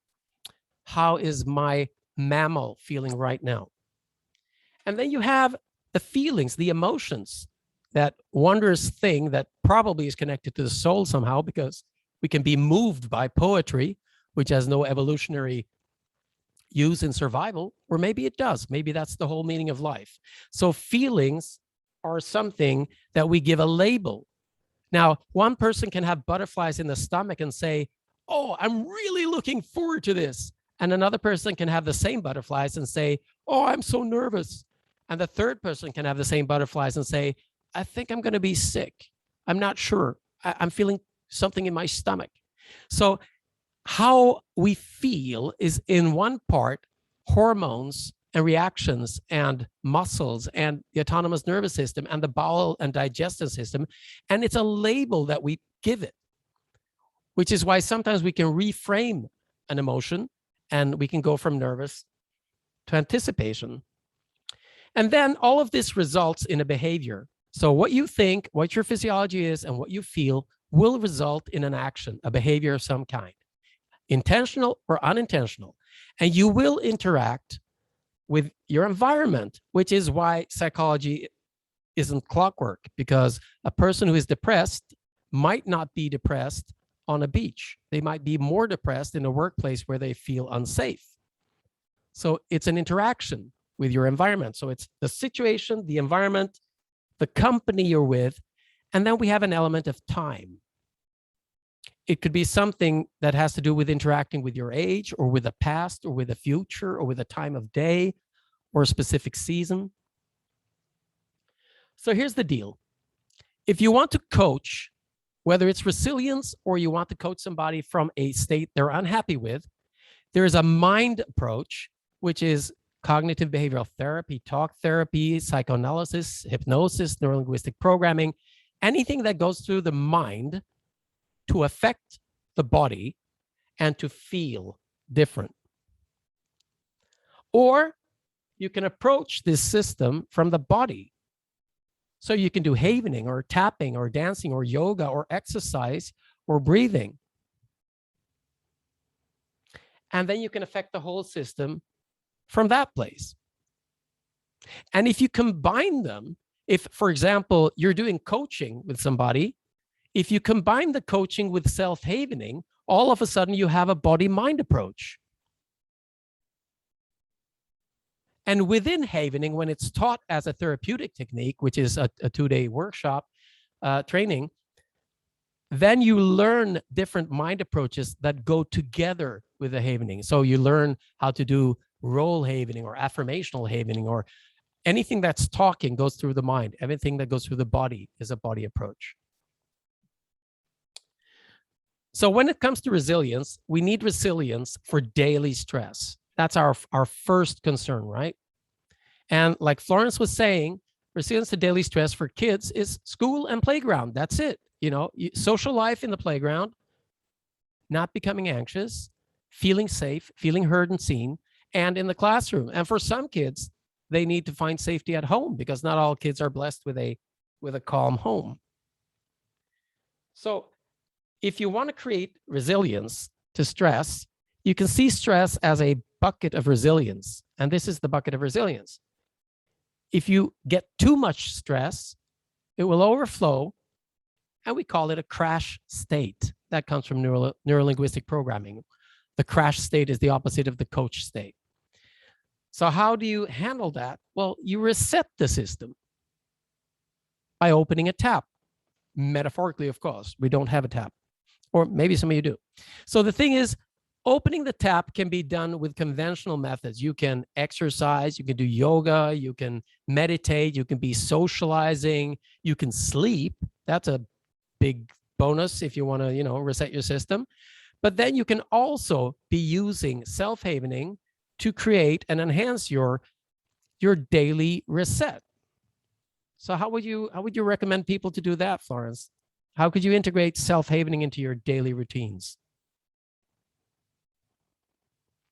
How is my mammal feeling right now? And then you have the feelings, the emotions, that wondrous thing that probably is connected to the soul somehow, because we can be moved by poetry, which has no evolutionary use in survival, or maybe it does. Maybe that's the whole meaning of life. So feelings are something that we give a label. Now, one person can have butterflies in the stomach and say, oh, I'm really looking forward to this. And another person can have the same butterflies and say, oh, I'm so nervous. And the third person can have the same butterflies and say, I think I'm going to be sick. I'm not sure. I'm feeling something in my stomach. So how we feel is in one part hormones and reactions and muscles and the autonomous nervous system and the bowel and digestive system. And it's a label that we give it, which is why sometimes we can reframe an emotion and we can go from nervous to anticipation. And then all of this results in a behavior. So what you think, what your physiology is, and what you feel will result in an action, a behavior of some kind, intentional or unintentional. And you will interact with your environment, which is why psychology isn't clockwork, because a person who is depressed might not be depressed on a beach. They might be more depressed in a workplace where they feel unsafe. So it's an interaction with your environment. So it's the situation, the environment, the company you're with, and then we have an element of time. It could be something that has to do with interacting with your age or with the past or with the future or with a time of day or a specific season. So here's the deal. If you want to coach, whether it's resilience or you want to coach somebody from a state they're unhappy with, there is a mind approach, which is cognitive behavioral therapy, talk therapy, psychoanalysis, hypnosis, neurolinguistic programming, anything that goes through the mind to affect the body and to feel different. Or you can approach this system from the body. So you can do havening or tapping or dancing or yoga or exercise or breathing. And then you can affect the whole system from that place. And if you combine them, if, for example, you're doing coaching with somebody, If you combine the coaching with self-havening, all of a sudden you have a body-mind approach. And within havening, when it's taught as a therapeutic technique, which is a 2-day workshop training, then you learn different mind approaches that go together with the havening. So you learn how to do role havening or affirmational havening, or anything that's talking goes through the mind. Everything that goes through the body is a body approach. So when it comes to resilience, we need resilience for daily stress. That's our first concern, right? And like Florence was saying, resilience to daily stress for kids is school and playground. That's it. You know, social life in the playground, not becoming anxious, feeling safe, feeling heard and seen, and in the classroom. And for some kids, they need to find safety at home, because not all kids are blessed with a calm home. So if you want to create resilience to stress, you can see stress as a bucket of resilience. And this is the bucket of resilience. If you get too much stress, it will overflow, and we call it a crash state. That comes from neurolinguistic programming. The crash state is the opposite of the coach state. So how do you handle that? Well, you reset the system by opening a tap. Metaphorically, of course, we don't have a tap, or maybe some of you do. So the thing is, opening the tap can be done with conventional methods. You can exercise, you can do yoga, you can meditate, you can be socializing, you can sleep. That's a big bonus if you want to, reset your system. But then you can also be using self-havening to create and enhance your daily reset. So how would you recommend people to do that, Florence? How could you integrate self-havening into your daily routines?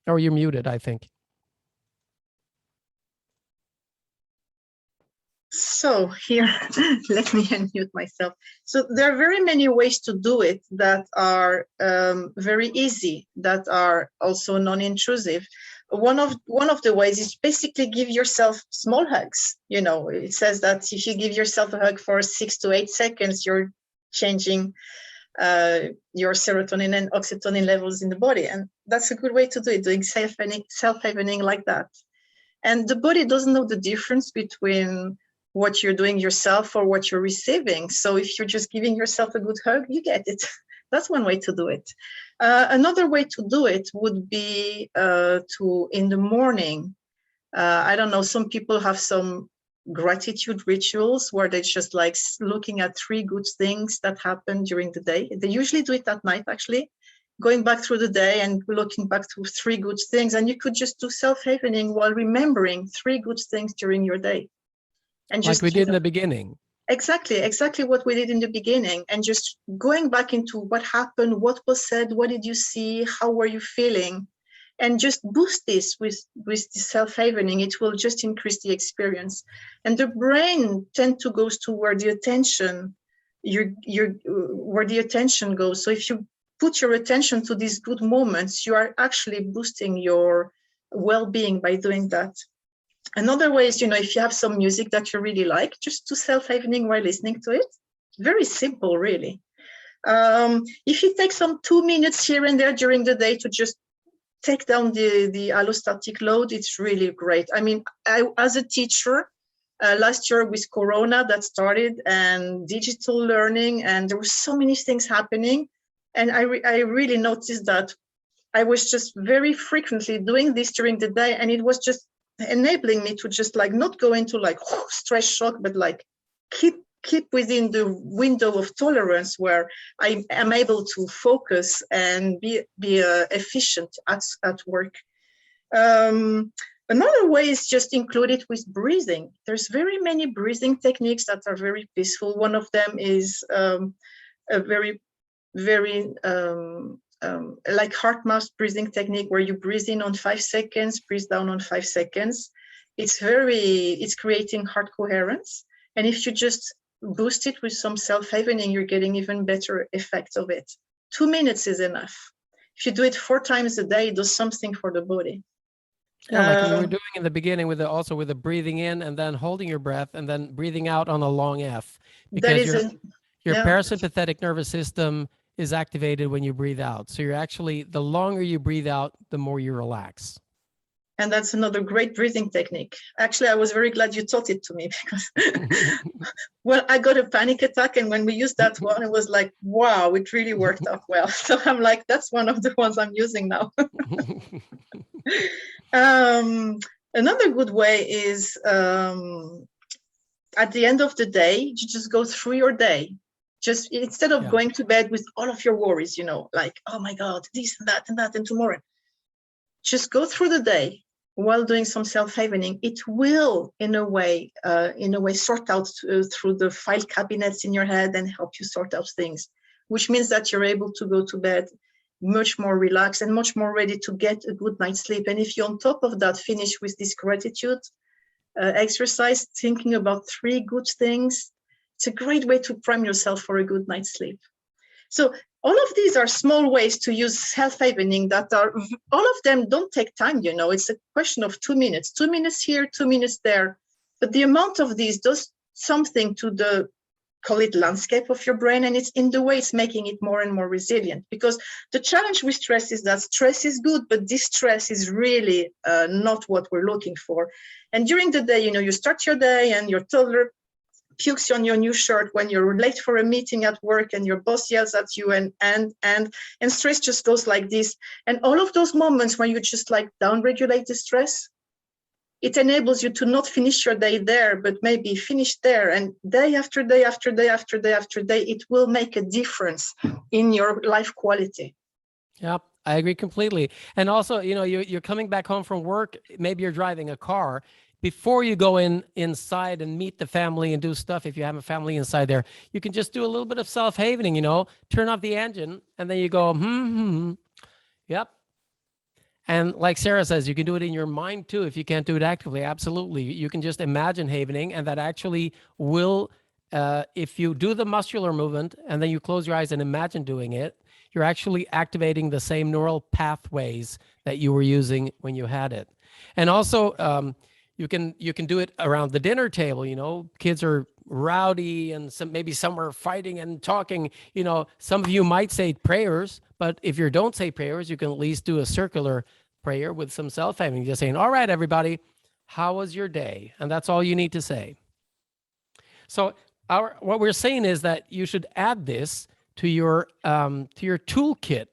Or you're muted, I think. So here, let me unmute myself. So there are very many ways to do it that are very easy, that are also non-intrusive. One of the ways is basically give yourself small hugs. It says that if you give yourself a hug for 6 to 8 seconds, you're changing your serotonin and oxytocin levels in the body. And that's a good way to do it, doing self-havening like that. And the body doesn't know the difference between what you're doing yourself or what you're receiving. So if you're just giving yourself a good hug, you get it. That's one way to do it. Another way to do it would be to, in the morning, I don't know, some people have some gratitude rituals where they're just like looking at 3 good things that happened during the day. They usually do it at night, actually, going back through the day and looking back to 3 good things. And you could just do self-havening while remembering 3 good things during your day. And just, like we did in the beginning. Exactly what we did in the beginning, and just going back into what happened, what was said, what did you see, how were you feeling, and just boost this with the self-havening. It will just increase the experience. And the brain tends to go to where the attention, where the attention goes. So if you put your attention to these good moments, you are actually boosting your well-being by doing that. Another way is, if you have some music that you really like, just do self-havening while listening to it. Very simple, really. If you take some 2 minutes here and there during the day to just take down the allostatic load, it's really great. I mean, as a teacher, last year with Corona that started, and digital learning, and there were so many things happening. And I really noticed that I was just very frequently doing this during the day, and it was just enabling me to just like not go into like stress shock, but like keep within the window of tolerance where I am able to focus and be efficient at work. Another way is just include it with breathing. There's very many breathing techniques that are very peaceful. One of them is a very like heart mouth breathing technique, where you breathe in on 5 seconds, breathe down on 5 seconds. It's creating heart coherence. And if you just boost it with some self-havening, you're getting even better effects of it. 2 minutes is enough. If you do it 4 times a day, it does something for the body. Yeah, like we were doing in the beginning with the breathing in and then holding your breath and then breathing out on a long F, because Your Yeah. parasympathetic nervous system is activated when you breathe out. So you're actually, the longer you breathe out, the more you relax. And that's another great breathing technique. Actually, I was very glad you taught it to me because well, I got a panic attack. And when we used that one, it was like, wow, it really worked out well. So I'm like, that's one of the ones I'm using now. Another good way is at the end of the day, you just go through your day. Just instead of going to bed with all of your worries, like, oh my God, this and that and tomorrow. Just go through the day while doing some self-havening. It will, in a way, sort out through the file cabinets in your head and help you sort out things, which means that you're able to go to bed much more relaxed and much more ready to get a good night's sleep. And if you, on top of that, finish with this gratitude exercise, thinking about 3 good things, it's a great way to prime yourself for a good night's sleep. So all of these are small ways to use self-havening that are, all of them don't take time, it's a question of 2 minutes, 2 minutes here, 2 minutes there. But the amount of these does something to the, call it landscape of your brain, and it's in the way it's making it more and more resilient. Because the challenge with stress is that stress is good, but distress is really not what we're looking for. And during the day, you start your day and your toddler pukes on your new shirt when you're late for a meeting at work and your boss yells at you, and stress just goes like this. And all of those moments when you just like downregulate the stress, it enables you to not finish your day there, but maybe finish there, and day after day after day after day after day, it will make a difference in your life quality. Yep, I agree completely. And also, you're coming back home from work, maybe you're driving a car. Before you go inside and meet the family and do stuff, if you have a family inside there, you can just do a little bit of self-havening, turn off the engine, and then you go, yep. And like Sarah says, you can do it in your mind too, if you can't do it actively. Absolutely. You can just imagine havening, and that actually will, if you do the muscular movement and then you close your eyes and imagine doing it, you're actually activating the same neural pathways that you were using when you had it. And also, you can do it around the dinner table. Kids are rowdy and maybe some are fighting and talking. Some of you might say prayers, but if you don't say prayers, you can at least do a circular prayer with some self-havening, just saying, all right, everybody, how was your day? And that's all you need to say. So what we're saying is that you should add this to your toolkit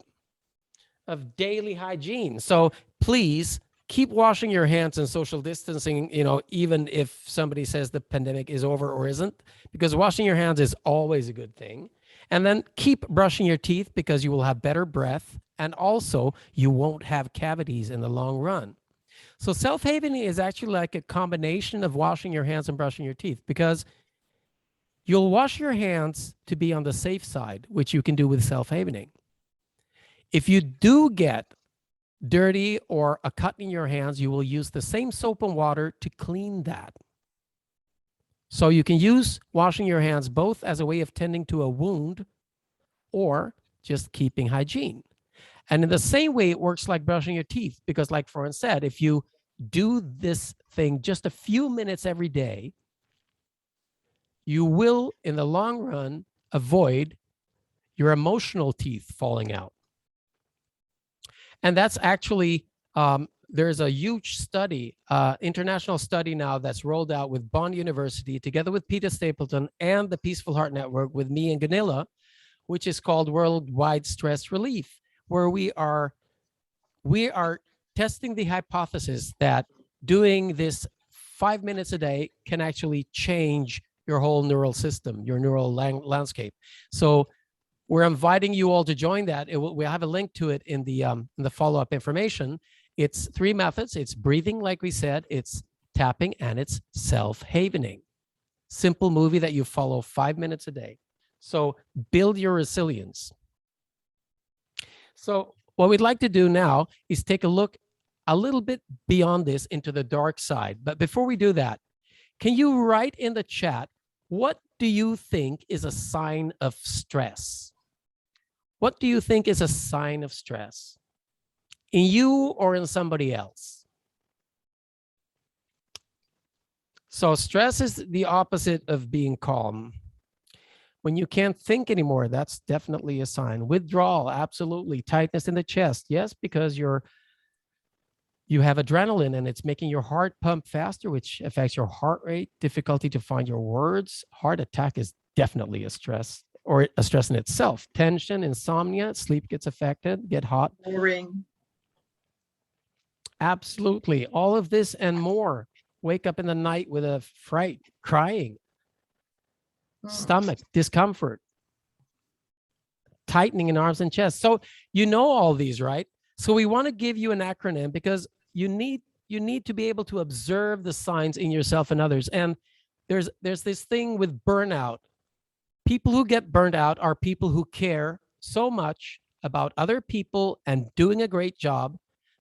of daily hygiene. So please keep washing your hands and social distancing, even if somebody says the pandemic is over or isn't, because washing your hands is always a good thing. And then keep brushing your teeth because you will have better breath, and also you won't have cavities in the long run. So self-havening is actually like a combination of washing your hands and brushing your teeth, because you'll wash your hands to be on the safe side, which you can do with self-havening. If you do get dirty or a cut in your hands, you will use the same soap and water to clean that. So you can use washing your hands both as a way of tending to a wound or just keeping hygiene. And in the same way, it works like brushing your teeth, because like Florence said, if you do this thing just a few minutes every day, you will, in the long run, avoid your emotional teeth falling out. And that's actually, there's a huge study, international study now that's rolled out with Bond University together with Peter Stapleton and the Peaceful Heart Network with me and Gunilla, which is called Worldwide Stress Relief, where we are testing the hypothesis that doing this 5 minutes a day can actually change your whole neural system, your neural landscape. So we're inviting you all to join that. We have a link to it in the follow-up information. It's 3 methods. It's breathing, like we said, it's tapping, and it's self-havening. Simple movie that you follow 5 minutes a day. So build your resilience. So what we'd like to do now is take a look a little bit beyond this into the dark side. But before we do that, can you write in the chat, what do you think is a sign of stress? What do you think is a sign of stress? In you or in somebody else? So stress is the opposite of being calm. When you can't think anymore, that's definitely a sign. Withdrawal, absolutely. Tightness in the chest, yes, because you have adrenaline and it's making your heart pump faster, which affects your heart rate, difficulty to find your words. Heart attack is definitely a stress, or a stress in itself. Tension, insomnia, sleep gets affected, get hot. Boring. Absolutely. All of this and more. Wake up in the night with a fright, crying, stomach, discomfort, tightening in arms and chest. So you know all these, right? So we want to give you an acronym because you need to be able to observe the signs in yourself and others. And there's this thing with burnout. People who get burnt out are people who care so much about other people and doing a great job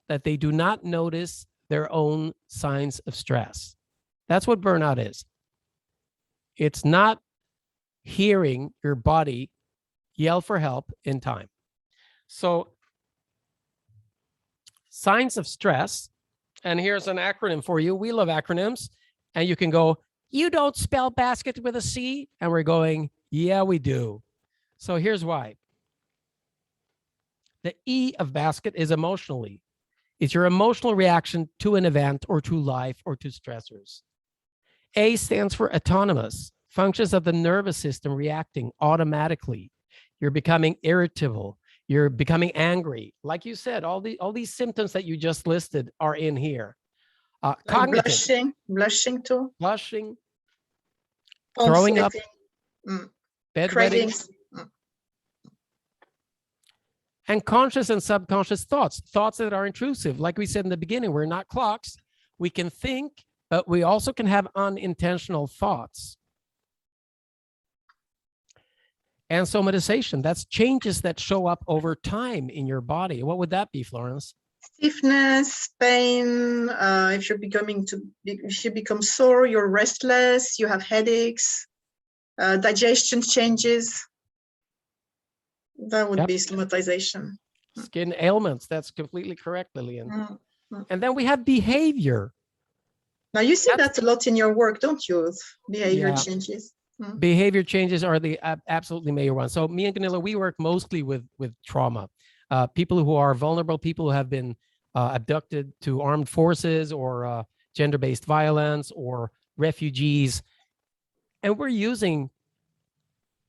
that they do not notice their own signs of stress. That's what burnout is. It's not hearing your body yell for help in time. So signs of stress, and here's an acronym for you. We love acronyms. And you can go, you don't spell basket with a C. And we're going, yeah, we do. So here's why. The E of basket is emotionally. It's your emotional reaction to an event or to life or to stressors. A stands for autonomous, functions of the nervous system reacting automatically. You're becoming irritable. You're becoming angry. Like you said, all these symptoms that you just listed are in here. Like Cognitive. blushing too. Blushing, Palm throwing up, sweating, bedwetting, cravings. and conscious and subconscious thoughts that are intrusive. Like we said in the beginning, we're not clocks. We can think, but we also can have unintentional thoughts. And somatization, that's changes that show up over time in your body. What would that be, Florence? Stiffness, pain. If you become sore, you're restless. You have headaches. Digestion changes. That would be somatization. Skin ailments. That's completely correct, Lillian. And then we have behavior. Now you see that a lot in your work, don't you? Behavior changes. Behavior changes are the absolutely major one. So me and Gunilla, we work mostly with trauma. People who are vulnerable, people who have been abducted to armed forces or gender-based violence or refugees. And we're using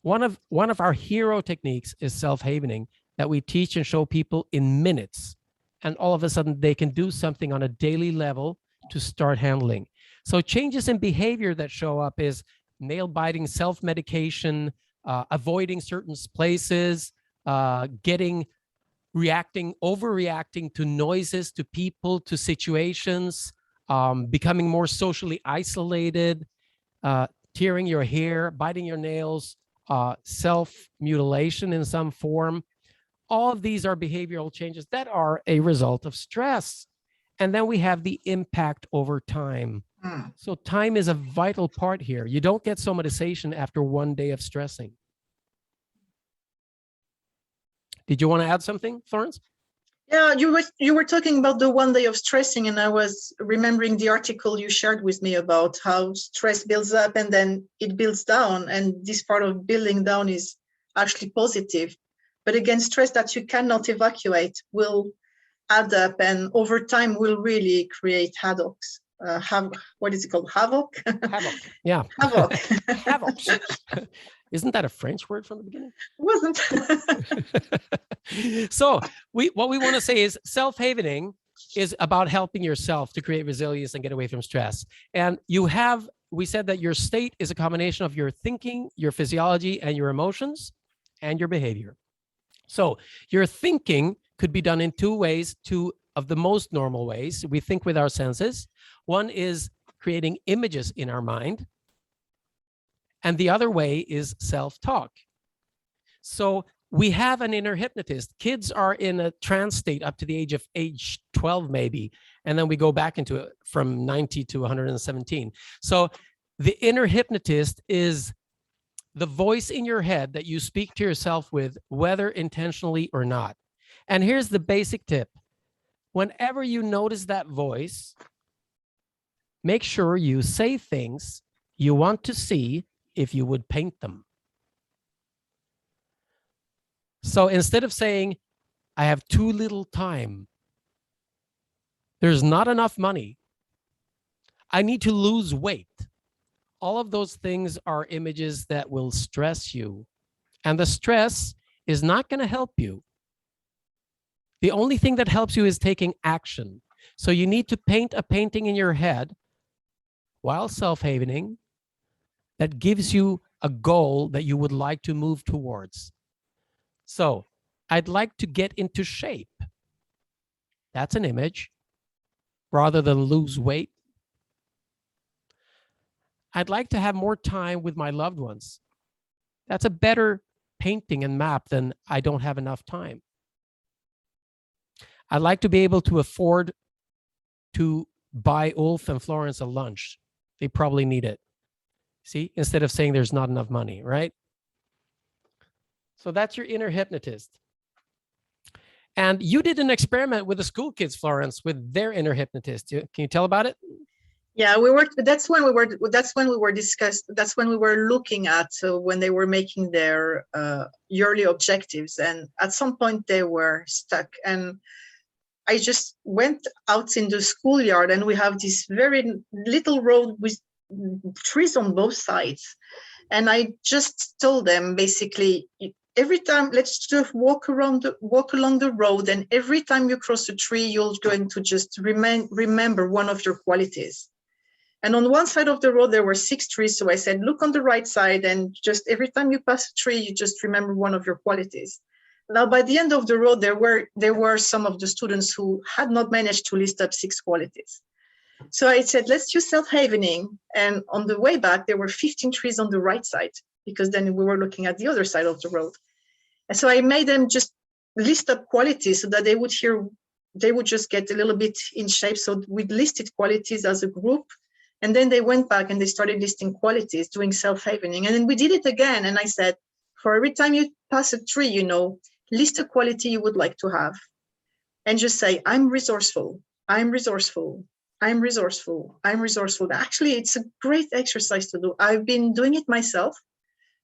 one of our hero techniques is self-havening that we teach and show people in minutes. And all of a sudden they can do something on a daily level to start handling. So changes in behavior that show up is nail biting, self-medication, avoiding certain places, overreacting to noises, to people, to situations, becoming more socially isolated, tearing your hair, biting your nails, self-mutilation in some form. All of these are behavioral changes that are a result of stress. And then we have the impact over time. So time is a vital part here. You don't get somatization after one day of stressing. Did you want to add something, Florence? Yeah, you were talking about the 1 day of stressing, and I was remembering the article you shared with me about how stress builds up and then it builds down, and this part of building down is actually positive. But again, stress that you cannot evacuate will add up, and over time will really create havocs. What is it called? Havoc? Havoc. Yeah. Havoc. Havoc. Isn't that a French word from the beginning? Wasn't. So what we want to say is self-havening is about helping yourself to create resilience and get away from stress. And we said that your state is a combination of your thinking, your physiology, and your emotions, and your behavior. So your thinking could be done in two ways, two of the most normal ways. We think with our senses. One is creating images in our mind. And the other way is self-talk. So we have an inner hypnotist. Kids are in a trance state up to the age 12, maybe. And then we go back into it from 90 to 117. So the inner hypnotist is the voice in your head that you speak to yourself with, whether intentionally or not. And here's the basic tip. Whenever you notice that voice, make sure you say things you want to see if you would paint them. So instead of saying, I have too little time, there's not enough money, I need to lose weight. All of those things are images that will stress you. And the stress is not going to help you. The only thing that helps you is taking action. So you need to paint a painting in your head while self-havening that gives you a goal that you would like to move towards. So I'd like to get into shape. That's an image rather than lose weight. I'd like to have more time with my loved ones. That's a better painting and map than I don't have enough time. I'd like to be able to afford to buy Ulf and Florence a lunch. They probably need it. See, instead of saying there's not enough money, right? So that's your inner hypnotist. And you did an experiment with the school kids, Florence, with their inner hypnotist. Can you tell about it? Yeah, we worked. That's when we were looking at when they were making their yearly objectives, and at some point they were stuck. And I just went out in the schoolyard, and we have this very little road with trees on both sides. And I just told them basically, every time, let's just walk along the road, and every time you cross a tree, you're going to just remember one of your qualities. And on one side of the road, there were 6 trees. So I said, look on the right side, and just every time you pass a tree, you just remember one of your qualities. Now, by the end of the road, there were some of the students who had not managed to list up 6 qualities. So I said, let's do self-havening. And on the way back, there were 15 trees on the right side, because then we were looking at the other side of the road. And so I made them just list up qualities so that they would just get a little bit in shape. So we listed qualities as a group. And then they went back and they started listing qualities, doing self-havening. And then we did it again. And I said, for every time you pass a tree, list a quality you would like to have. And just say, I'm resourceful, I'm resourceful, I'm resourceful, I'm resourceful. Actually, it's a great exercise to do. I've been doing it myself.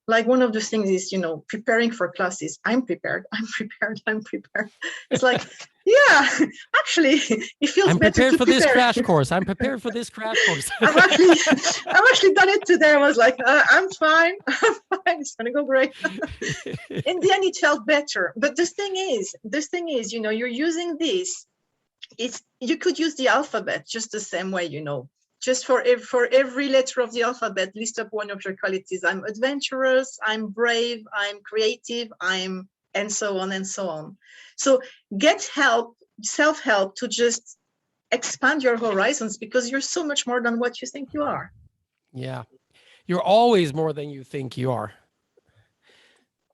Like one of the things is, preparing for classes. I'm prepared, I'm prepared, I'm prepared. It's like, yeah, actually, it feels I'm better prepared to for prepare. this crash course. I'm prepared for this crash course. I've actually done it today. I was like, I'm fine. I'm fine. It's gonna go great. In the end, it felt better. But this thing is, you're using this. You could use the alphabet just the same way, Just for every letter of the alphabet, list up one of your qualities. I'm adventurous, I'm brave, I'm creative, and so on and so on. So get help, self-help, to just expand your horizons, because you're so much more than what you think you are. Yeah, you're always more than you think you are.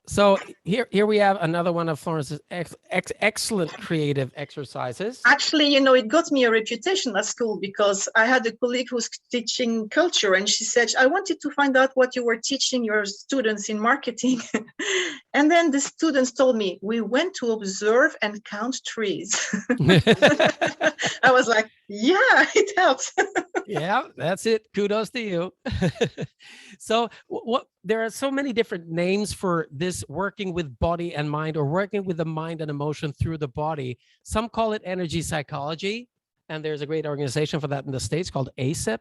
So here we have another one of Florence's excellent creative exercises. Actually, it got me a reputation at school, because I had a colleague who's teaching culture, and she said, I wanted to find out what you were teaching your students in marketing. And then the students told me, we went to observe and count trees. I was like, yeah, it helps. Yeah, that's it. Kudos to you. So there are so many different names for this working with body and mind, or working with the mind and emotion through the body. Some call it energy psychology, and there's a great organization for that in the States called ACEP,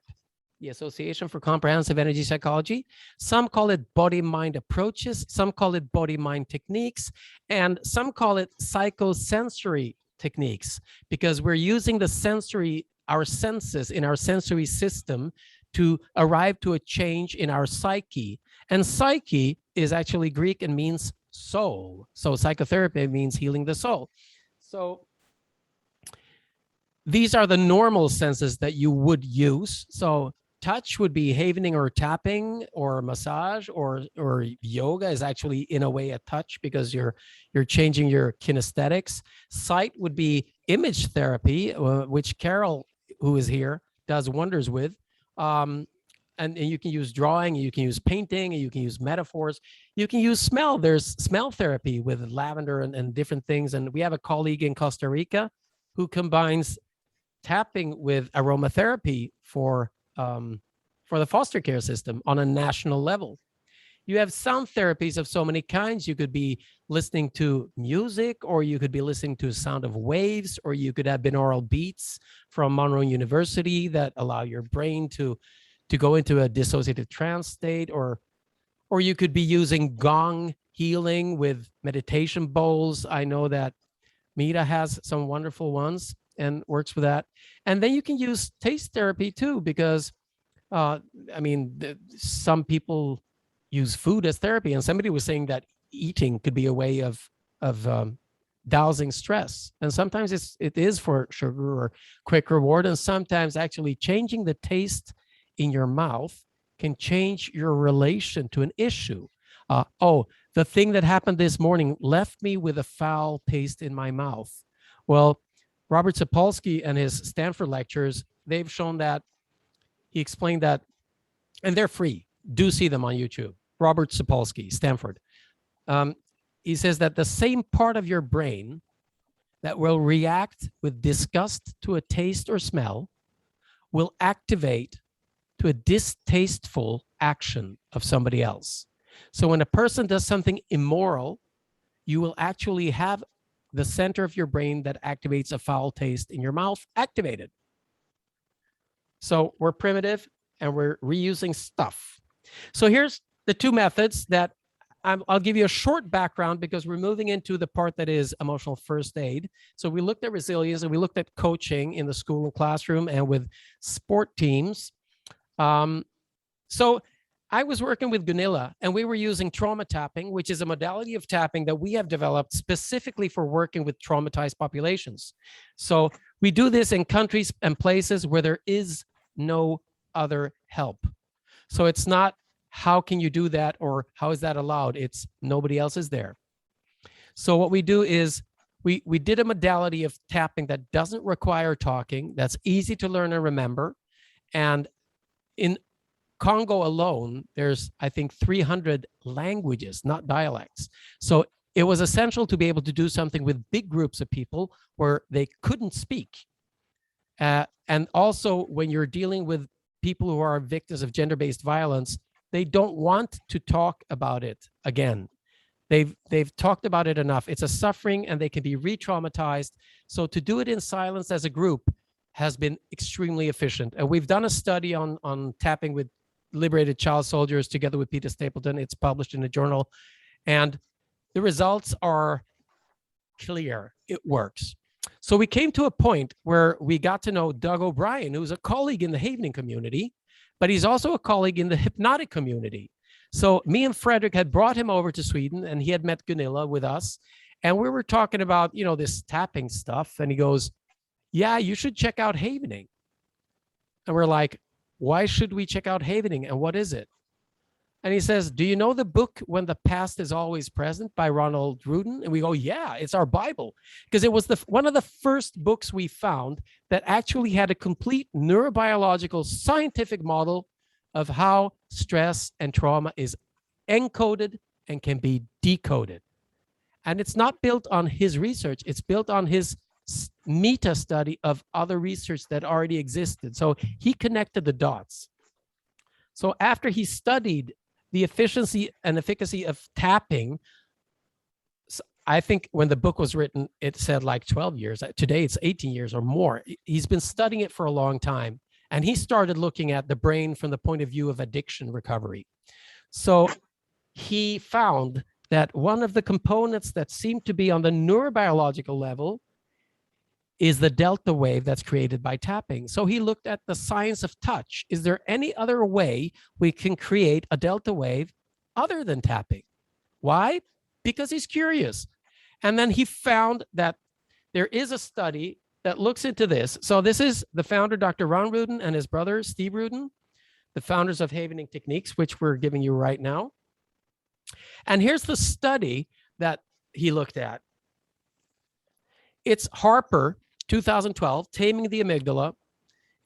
the Association for Comprehensive Energy Psychology. Some call it body-mind approaches, some call it body-mind techniques, and some call it psychosensory techniques, because we're using our senses in our sensory system to arrive to a change in our psyche. And psyche is actually Greek and means soul. So psychotherapy means healing the soul. So these are the normal senses that you would use. So touch would be havening or tapping or massage, or yoga is actually in a way a touch, because you're changing your kinesthetics. Sight would be image therapy, which Carol, who is here, does wonders with. And you can use drawing, you can use painting, you can use metaphors, you can use smell. There's smell therapy with lavender and different things. And we have a colleague in Costa Rica who combines tapping with aromatherapy for the foster care system on a national level. You have sound therapies of so many kinds. You could be listening to music, or you could be listening to sound of waves, or you could have binaural beats from Monroe University that allow your brain to go into a dissociative trance state, or you could be using gong healing with meditation bowls. I know that Mita has some wonderful ones and works with that. And then you can use taste therapy too, because I mean, some people use food as therapy, and somebody was saying that eating could be a way of dousing stress. And sometimes it is for sugar or quick reward, and sometimes actually changing the taste in your mouth can change your relation to an issue. The thing that happened this morning left me with a foul taste in my mouth. Well, Robert Sapolsky and his Stanford lectures, they've shown that, he explained that, and they're free. Do see them on YouTube. Robert Sapolsky, Stanford. He says that the same part of your brain that will react with disgust to a taste or smell will activate to a distasteful action of somebody else. So when a person does something immoral, you will actually have the center of your brain that activates a foul taste in your mouth activated. So we're primitive and we're reusing stuff. So here's the two methods that I'll give you a short background, because we're moving into the part that is emotional first aid. So we looked at resilience, and we looked at coaching in the school and classroom and with sport teams. So I was working with Gunilla, and we were using trauma tapping, which is a modality of tapping that we have developed specifically for working with traumatized populations. So we do this in countries and places where there is no other help. So it's not, how can you do that, or how is that allowed? It's nobody else is there. So what we do is we did a modality of tapping that doesn't require talking, that's easy to learn and remember. And in Congo alone, there's, I think, 300 languages, not dialects. So it was essential to be able to do something with big groups of people where they couldn't speak. And also, when you're dealing with people who are victims of gender-based violence, they don't want to talk about it again. They've talked about it enough. It's a suffering, and they can be re-traumatized. So to do it in silence as a group has been extremely efficient. And we've done a study on tapping with liberated child soldiers together with Peter Stapleton. It's published in a journal, and the results are clear. It works. So we came to a point where we got to know Doug O'Brien, who's a colleague in the Havening community, but he's also a colleague in the hypnotic community. So me and Frederick had brought him over to Sweden, and he had met Gunilla with us, and we were talking about, this tapping stuff, and he goes, yeah, you should check out Havening. And we're like, why should we check out Havening, and what is it? And he says, do you know the book When the Past is Always Present by Ronald Rudin? And we go, yeah, it's our Bible. Because it was one of the first books we found that actually had a complete neurobiological scientific model of how stress and trauma is encoded and can be decoded. And it's not built on his research. It's built on his meta study of other research that already existed. So he connected the dots. So after he studied the efficiency and efficacy of tapping, I think when the book was written, it said like 12 years. Today, it's 18 years or more. He's been studying it for a long time. And he started looking at the brain from the point of view of addiction recovery. So he found that one of the components that seemed to be on the neurobiological level is the delta wave that's created by tapping. So he looked at the science of touch. Is there any other way we can create a delta wave other than tapping? Why? Because he's curious. And then he found that there is a study that looks into this. So this is the founder, Dr. Ron Rudin, and his brother, Steve Rudin, the founders of Havening Techniques, which we're giving you right now. And here's the study that he looked at. It's Harper, 2012, Taming the Amygdala.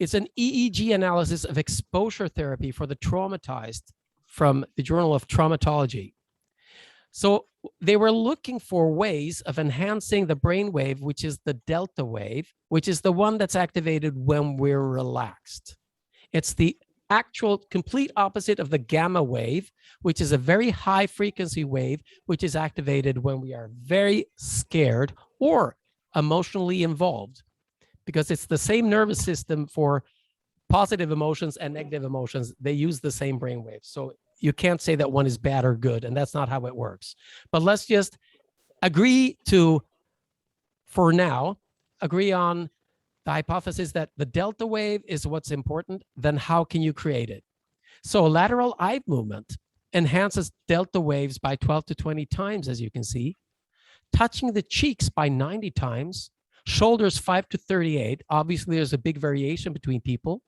It's an EEG analysis of exposure therapy for the traumatized from the Journal of Traumatology. So they were looking for ways of enhancing the brain wave, which is the delta wave, which is the one that's activated when we're relaxed. It's the actual complete opposite of the gamma wave, which is a very high frequency wave, which is activated when we are very scared or emotionally involved, because it's the same nervous system for positive emotions and negative emotions. They use the same brain waves. So you can't say that one is bad or good, and that's not how it works. But let's just agree to, for now, agree on the hypothesis that the delta wave is what's important. Then how can you create it? So lateral eye movement enhances delta waves by 12 to 20 times, as you can see. Touching the cheeks by 90 times. Shoulders 5 to 38. Obviously, there's a big variation between people.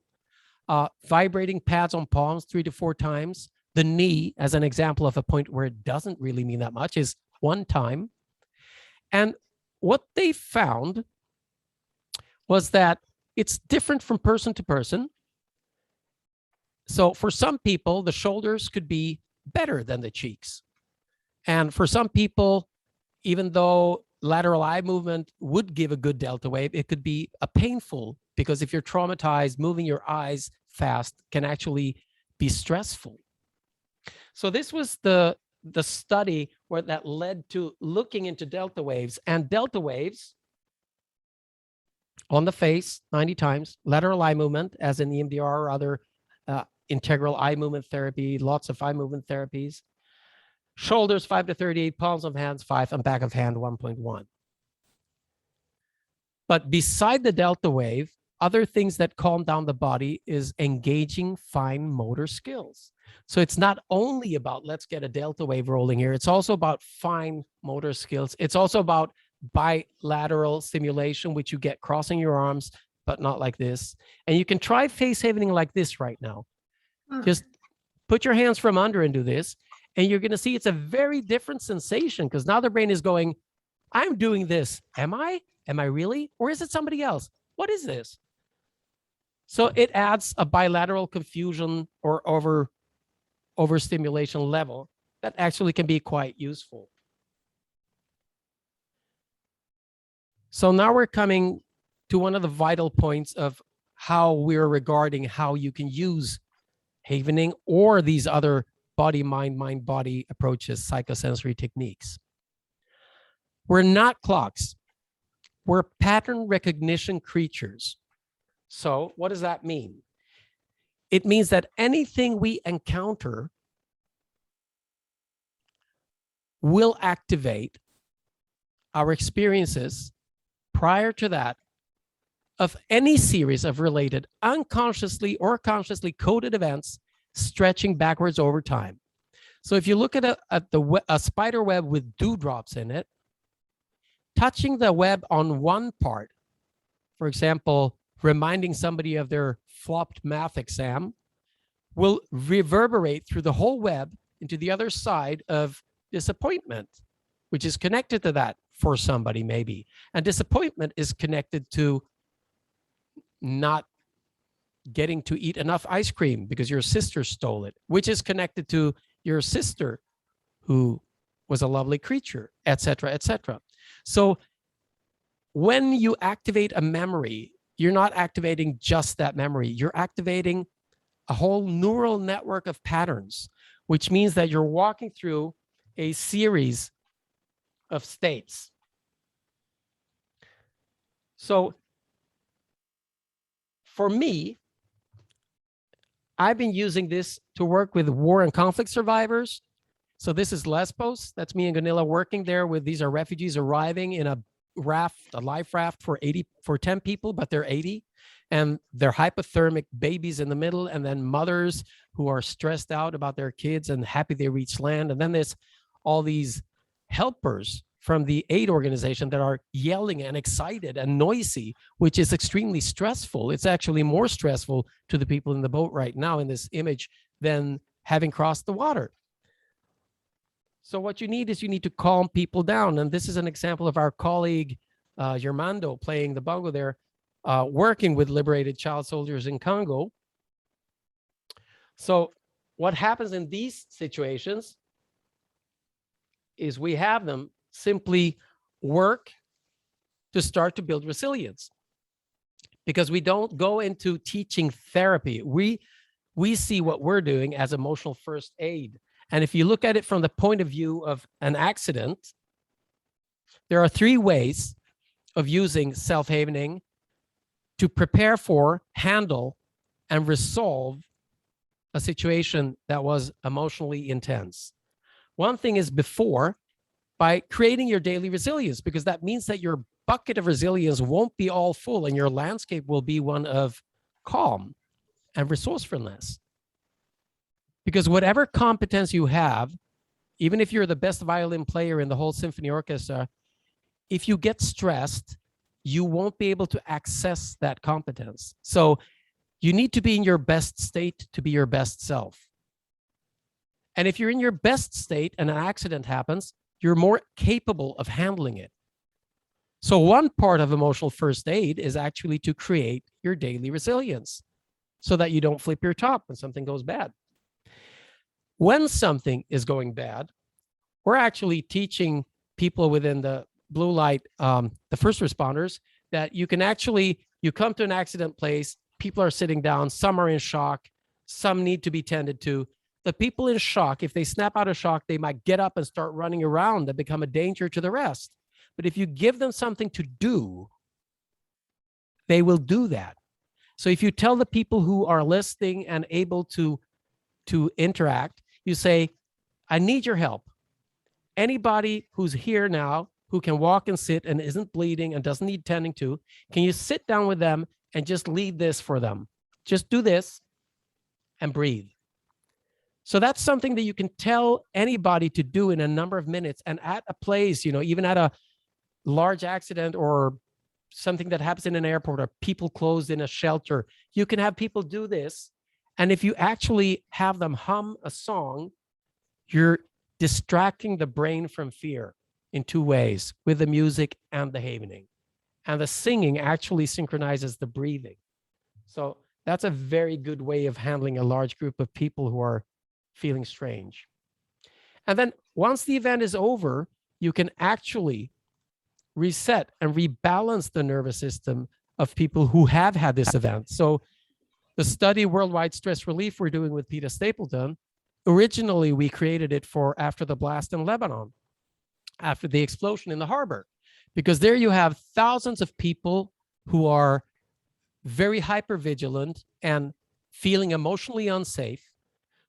Vibrating pads on palms 3 to 4 times. The knee, as an example of a point where it doesn't really mean that much, is 1 time. And what they found was that it's different from person to person. So for some people, the shoulders could be better than the cheeks. And for some people, even though lateral eye movement would give a good delta wave, it could be a painful, because if you're traumatized, moving your eyes fast can actually be stressful. So this was the study where that led to looking into delta waves. And delta waves on the face 90 times, lateral eye movement as in EMDR or other integral eye movement therapy, lots of eye movement therapies. Shoulders 5 to 38, palms of hands 5, and back of hand 1.1. But beside the delta wave, other things that calm down the body is engaging fine motor skills. So it's not only about let's get a delta wave rolling here. It's also about fine motor skills. It's also about bilateral stimulation, which you get crossing your arms, but not like this. And you can try face havening like this right now. Just put your hands from under and do this. And you're going to see it's a very different sensation, because now the brain is going, I'm doing this. Am I? Am I really? Or is it somebody else? What is this? So it adds a bilateral confusion or overstimulation level that actually can be quite useful. So now we're coming to one of the vital points of how we're regarding how you can use havening or these other body, mind, mind, body approaches, psychosensory techniques. We're not clocks. We're pattern recognition creatures. So what does that mean? It means that anything we encounter will activate our experiences prior to that of any series of related unconsciously or consciously coded events stretching backwards over time. So if you look at a spider web with dewdrops in it, touching the web on one part, for example, reminding somebody of their flopped math exam, will reverberate through the whole web into the other side of disappointment, which is connected to that for somebody maybe. And disappointment is connected to not getting to eat enough ice cream because your sister stole it, which is connected to your sister who was a lovely creature, etc., etc. So when you activate a memory, you're not activating just that memory. You're activating a whole neural network of patterns, which means that you're walking through a series of states. So for me, I've been using this to work with war and conflict survivors. So this is Lesbos. That's me and Gunilla working there with, these are refugees arriving in a raft, a life raft for 10 people, but they're 80. And they're hypothermic babies in the middle, and then mothers who are stressed out about their kids and happy they reach land. And then there's all these helpers from the aid organization that are yelling and excited and noisy, which is extremely stressful. It's actually more stressful to the people in the boat right now in this image than having crossed the water. So what you need is you need to calm people down. And this is an example of our colleague, Germando, playing the bongo there, working with liberated child soldiers in Congo. So what happens in these situations is we have them simply work to start to build resilience, because we don't go into teaching therapy. We we see what we're doing as emotional first aid. And if you look at it from the point of view of an accident, there are 3 ways of using self-havening to prepare for, handle, and resolve a situation that was emotionally intense. One thing is before, by creating your daily resilience, because that means that your bucket of resilience won't be all full and your landscape will be one of calm and resourcefulness. Because whatever competence you have, even if you're the best violin player in the whole symphony orchestra, if you get stressed, you won't be able to access that competence. So you need to be in your best state to be your best self. And if you're in your best state and an accident happens, you're more capable of handling it. So one part of emotional first aid is actually to create your daily resilience so that you don't flip your top when something goes bad. When something is going bad, we're actually teaching people within the blue light, the first responders, that you can actually, you come to an accident place, people are sitting down, some are in shock, some need to be tended to. The people in shock, if they snap out of shock, they might get up and start running around and become a danger to the rest. But if you give them something to do, they will do that. So if you tell the people who are listening and able to interact, you say, I need your help. Anybody who's here now who can walk and sit and isn't bleeding and doesn't need tending to, can you sit down with them and just lead this for them? Just do this and breathe. So that's something that you can tell anybody to do in a number of minutes. And at a place, you know, even at a large accident or something that happens in an airport or people closed in a shelter, you can have people do this. And if you actually have them hum a song, you're distracting the brain from fear in 2 ways, with the music and the havening. And the singing actually synchronizes the breathing. So that's a very good way of handling a large group of people who are feeling strange. And then once the event is over, you can actually reset and rebalance the nervous system of people who have had this event. So the study Worldwide Stress Relief we're doing with Peter Stapleton, originally we created it for after the blast in Lebanon, after the explosion in the harbor, because there you have thousands of people who are very hypervigilant and feeling emotionally unsafe.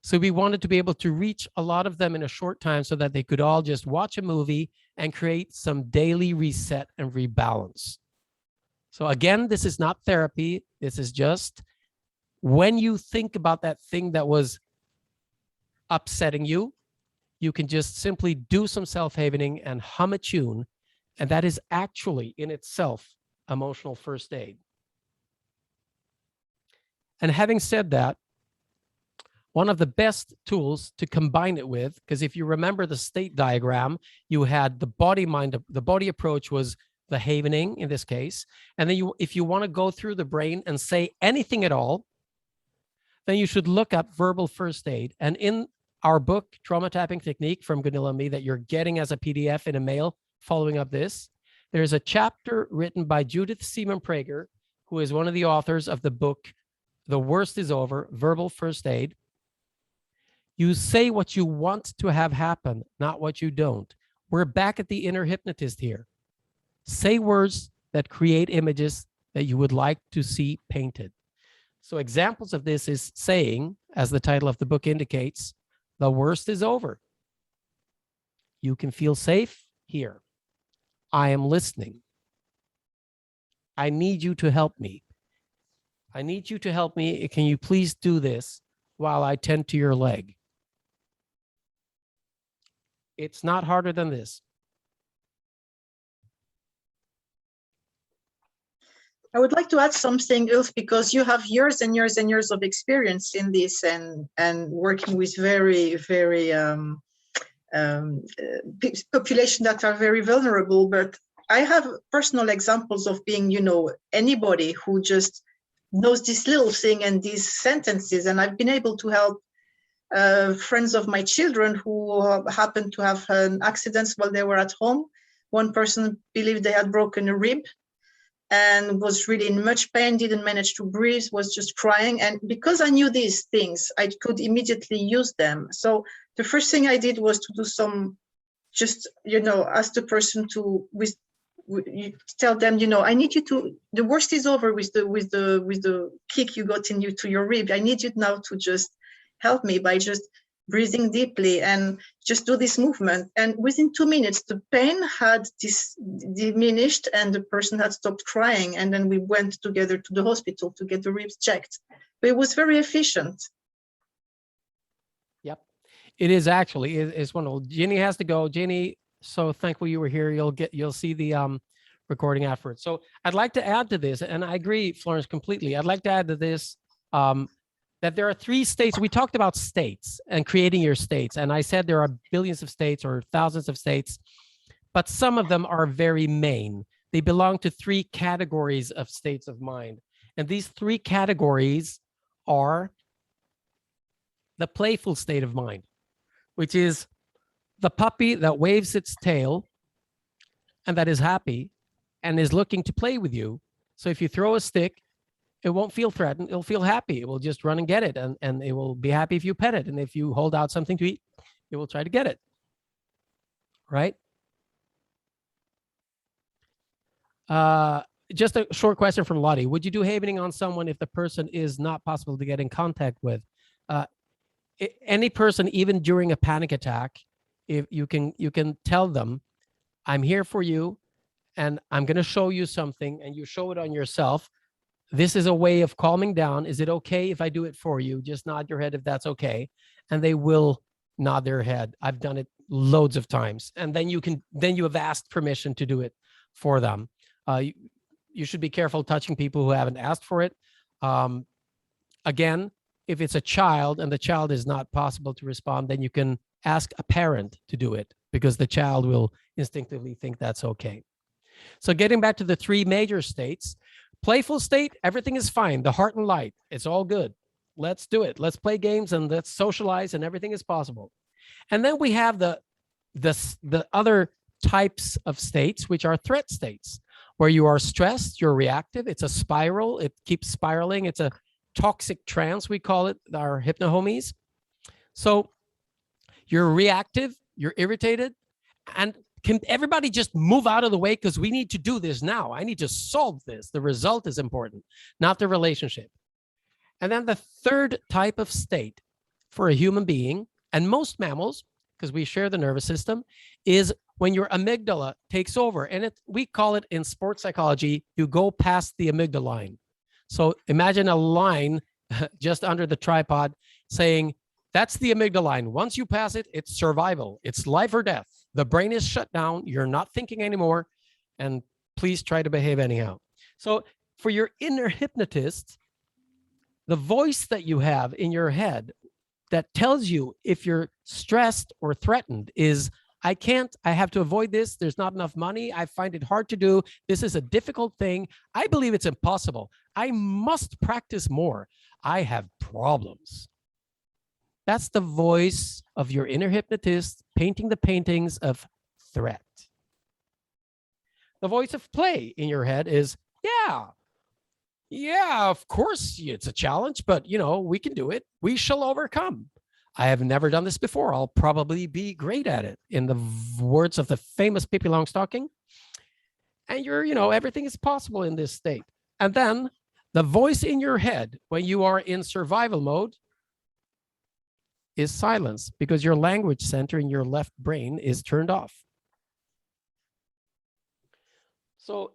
So we wanted to be able to reach a lot of them in a short time so that they could all just watch a movie and create some daily reset and rebalance. So again, this is not therapy. This is just when you think about that thing that was upsetting you, you can just simply do some self-havening and hum a tune. And that is actually in itself emotional first aid. And having said that, one of the best tools to combine it with, because if you remember the state diagram, you had the body mind, the body approach was the havening in this case. And then if you want to go through the brain and say anything at all, then you should look up verbal first aid. And in our book, Trauma Tapping Technique from Gunilla and me, that you're getting as a PDF in a mail following up this, there's a chapter written by Judith Seaman Prager, who is one of the authors of the book, The Worst is Over, Verbal First Aid. You say what you want to have happen, not what you don't. We're back at the inner hypnotist here. Say words that create images that you would like to see painted. So examples of this is saying, as the title of the book indicates, the worst is over. You can feel safe here. I am listening. I need you to help me. I need you to help me. Can you please do this while I tend to your leg? It's not harder than this. I would like to add something, Ulf, because you have years and years and years of experience in this and working with very, very population that are very vulnerable. But I have personal examples of being, you know, anybody who just knows this little thing and these sentences. And I've been able to help friends of my children who happened to have an accident while they were at home. One person believed they had broken a rib. and was really in much pain, didn't manage to breathe, was just crying. And because I knew these things, I could immediately use them. So the first thing I did was to do some, just, ask the person to, you tell them, I need you to, the worst is over with the kick you got to your rib. I need you now to just help me by just breathing deeply and just do this movement. And within 2 minutes, the pain had diminished and the person had stopped crying. And then we went together to the hospital to get the ribs checked. But it was very efficient. Yep, it is actually. It's wonderful. Ginny has to go. Ginny, so thankful you were here. You'll see the recording afterwards. So I'd like to add to this, and I agree, Florence, completely. I'd like to add to this that there are 3 states. We talked about states and creating your states. And I said there are billions of states or thousands of states, but some of them are very main. They belong to 3 categories of states of mind. And these 3 categories are the playful state of mind, which is the puppy that waves its tail and that is happy and is looking to play with you. So if you throw a stick, it won't feel threatened. It'll feel happy. It will just run and get it. And it will be happy if you pet it. And if you hold out something to eat, it will try to get it. Right? Just a short question from Lottie. Would you do havening on someone if the person is not possible to get in contact with? Any person, even during a panic attack, if you can tell them, I'm here for you and I'm going to show you something, and you show it on yourself. This is a way of calming down. Is it okay if I do it for you? Just nod your head if that's okay. And they will nod their head. I've done it loads of times. And then you have asked permission to do it for them. You should be careful touching people who haven't asked for it. Again, if it's a child and the child is not possible to respond, then you can ask a parent to do it, because the child will instinctively think that's okay. So getting back to the 3 major states, playful state, everything is fine. The heart and light, it's all good. Let's do it. Let's play games and let's socialize, and everything is possible. And then we have the other types of states, which are threat states, where you are stressed, you're reactive. It's a spiral. It keeps spiraling. It's a toxic trance, we call it, our hypno-homies. So you're reactive, you're irritated, and can everybody just move out of the way, because we need to do this now. I need to solve this. The result is important, not the relationship. And then the third type of state for a human being, and most mammals, because we share the nervous system, is when your amygdala takes over. And we call it in sports psychology, you go past the amygdala line. So imagine a line just under the tripod saying, that's the amygdala line. Once you pass it, it's survival. It's life or death. The brain is shut down. You're not thinking anymore. And please try to behave anyhow. So for your inner hypnotist, the voice that you have in your head that tells you if you're stressed or threatened is, I can't, I have to avoid this. There's not enough money. I find it hard to do. This is a difficult thing. I believe it's impossible. I must practice more. I have problems. That's the voice of your inner hypnotist painting the paintings of threat. The voice of play in your head is, yeah, of course it's a challenge, but we can do it. We shall overcome. I have never done this before. I'll probably be great at it, in the words of the famous Pippi Longstocking. And everything is possible in this state. And then the voice in your head when you are in survival mode is silence, because your language center in your left brain is turned off. So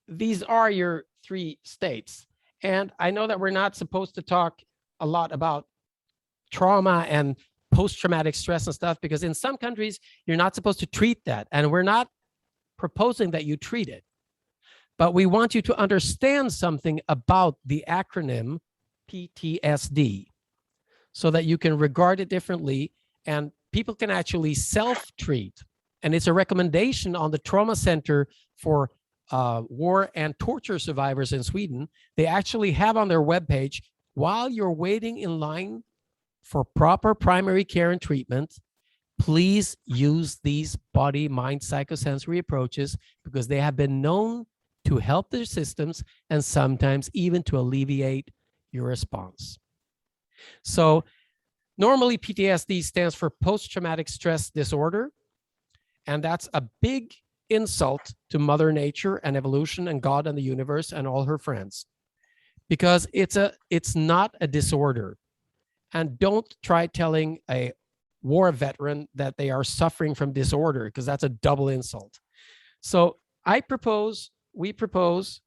these are your 3 states. And I know that we're not supposed to talk a lot about trauma and post-traumatic stress and stuff, because in some countries, you're not supposed to treat that. And we're not proposing that you treat it. But we want you to understand something about the acronym PTSD, so that you can regard it differently, and people can actually self-treat. And it's a recommendation on the Trauma Center for War and Torture Survivors in Sweden. They actually have on their webpage, while you're waiting in line for proper primary care and treatment, please use these body, mind, psychosensory approaches, because they have been known to help their systems, and sometimes even to alleviate your response. So normally PTSD stands for post-traumatic stress disorder, and that's a big insult to Mother Nature and evolution and God and the universe and all her friends, because it's not a disorder. And don't try telling a war veteran that they are suffering from disorder, because that's a double insult. So we propose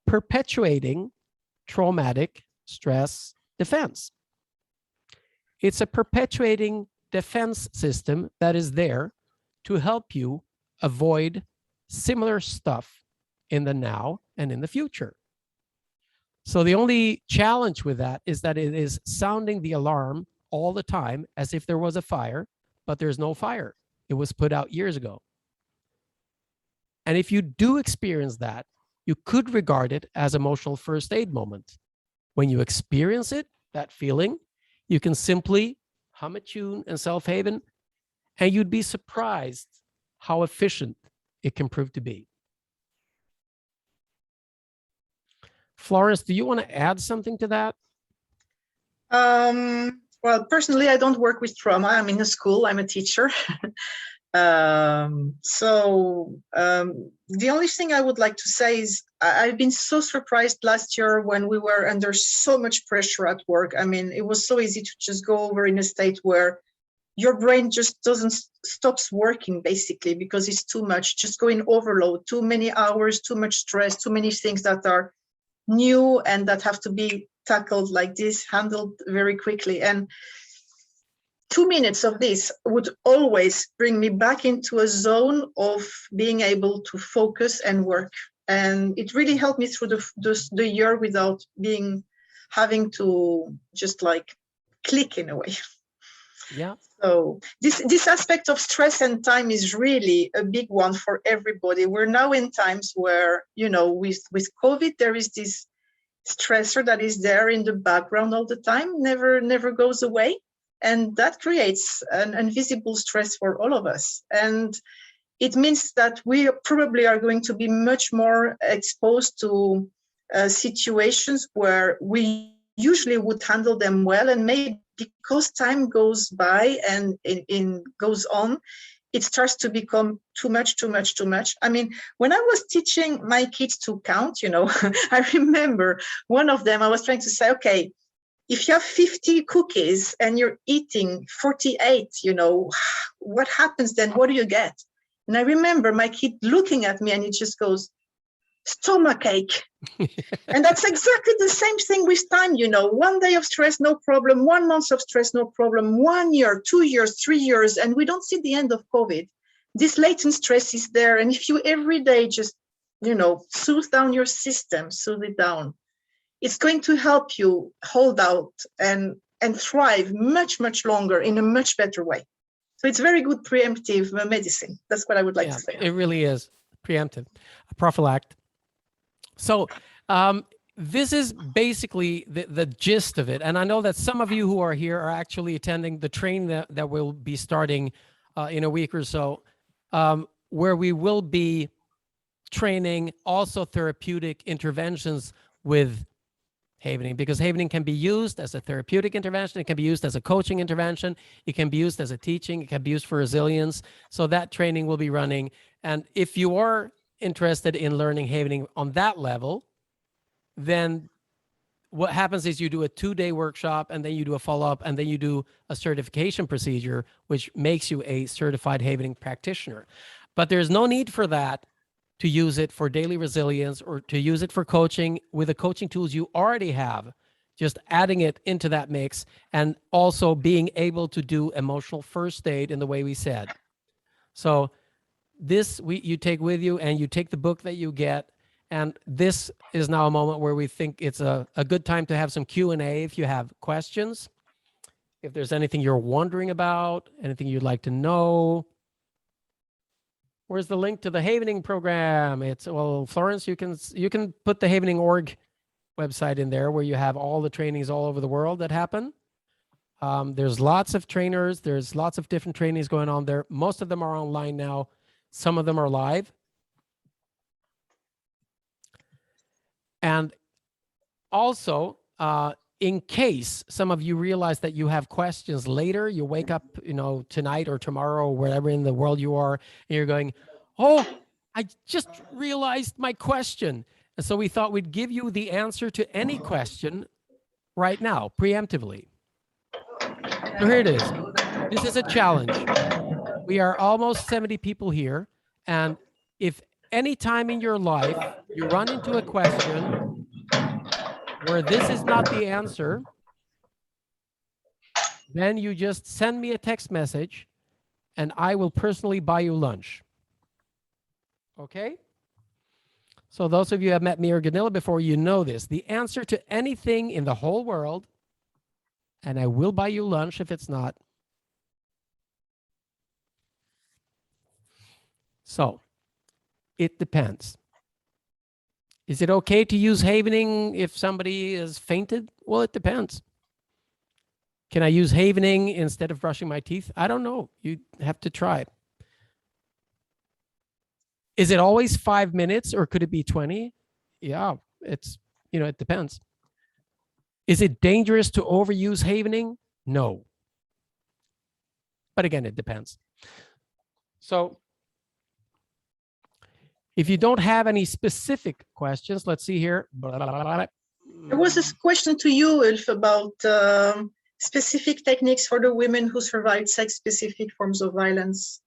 perpetuating traumatic stress defense. It's a perpetuating defense system that is there to help you avoid similar stuff in the now and in the future. So the only challenge with that is that it is sounding the alarm all the time as if there was a fire, but there's no fire. It was put out years ago. And if you do experience that, you could regard it as emotional first aid moment. When you experience it, that feeling, you can simply hum a tune and self-haven, and you'd be surprised how efficient it can prove to be. Florence, do you want to add something to that? Well, personally, I don't work with trauma. I'm in a school. I'm a teacher. The only thing I would like to say is I've been so surprised last year when we were under so much pressure at work. I mean, it was so easy to just go over in a state where your brain just stops working, basically, because it's too much, just going overload, too many hours, too much stress, too many things that are new and that have to be tackled like this, handled very quickly. And 2 minutes of this would always bring me back into a zone of being able to focus and work. And it really helped me through the year without having to just like click in a way. Yeah. So this aspect of stress and time is really a big one for everybody. We're now in times where, you know, with COVID, there is this stressor that is there in the background all the time, never goes away. And that creates an invisible stress for all of us. And it means that we probably are going to be much more exposed to situations where we usually would handle them well. And maybe because time goes by and it goes on, it starts to become too much. I mean, when I was teaching my kids to count, you know, I remember one of them, I was trying to say, okay, if you have 50 cookies and you're eating 48, you know, what happens then? What do you get? And I remember my kid looking at me and he just goes, stomachache. And that's exactly the same thing with time, you know, 1 day of stress, no problem. 1 month of stress, no problem. 1 year, 2 years, 3 years, and we don't see the end of COVID. This latent stress is there. And if you every day just, you know, soothe down your system, soothe it down, it's going to help you hold out and thrive much longer in a much better way. So it's very good preemptive medicine. That's what I would like to say. It really is preemptive, prophylactic. So this is basically the gist of it. And I know that some of you who are here are actually attending the training that will be starting in a week or so, where we will be training also therapeutic interventions with havening, because havening can be used as a therapeutic intervention. It can be used as a coaching intervention. It can be used as a teaching. It can be used for resilience. So that training will be running. And if you are interested in learning havening on that level, then what happens is you do a 2-day workshop, and then you do a follow-up, and then you do a certification procedure, which makes you a certified havening practitioner. But there's no need for that to use it for daily resilience or to use it for coaching with the coaching tools you already have, just adding it into that mix, and also being able to do emotional first aid in the way we said. So this you take with you, and you take the book that you get. And this is now a moment where we think it's a good time to have some Q&A if you have questions. If there's anything you're wondering about, anything you'd like to know. Where's the link to the Havening program? It's, well, Florence, you can put the Havening.org website in there, where you have all the trainings all over the world that happen. There's lots of trainers. There's lots of different trainings going on there. Most of them are online now. Some of them are live. And also, in case some of you realize that you have questions later, you wake up, tonight or tomorrow, or wherever in the world you are, and you're going, oh, I just realized my question. And so we thought we'd give you the answer to any question right now, preemptively. So here it is. This is a challenge. We are almost 70 people here. And if any time in your life you run into a question where this is not the answer, then you just send me a text message and I will personally buy you lunch. Okay? So those of you who have met me or Gunilla before, you know this. The answer to anything in the whole world, and I will buy you lunch if it's not. So, it depends. Is it okay to use havening if somebody is fainted? Well, it depends. Can I use havening instead of brushing my teeth? I don't know. You have to try it. Is it always 5 minutes or could it be 20? Yeah, it depends. Is it dangerous to overuse havening? No. But again, it depends. So if you don't have any specific questions, let's see here. There was this question to you, Ulf, about specific techniques for the women who survived sex-specific forms of violence.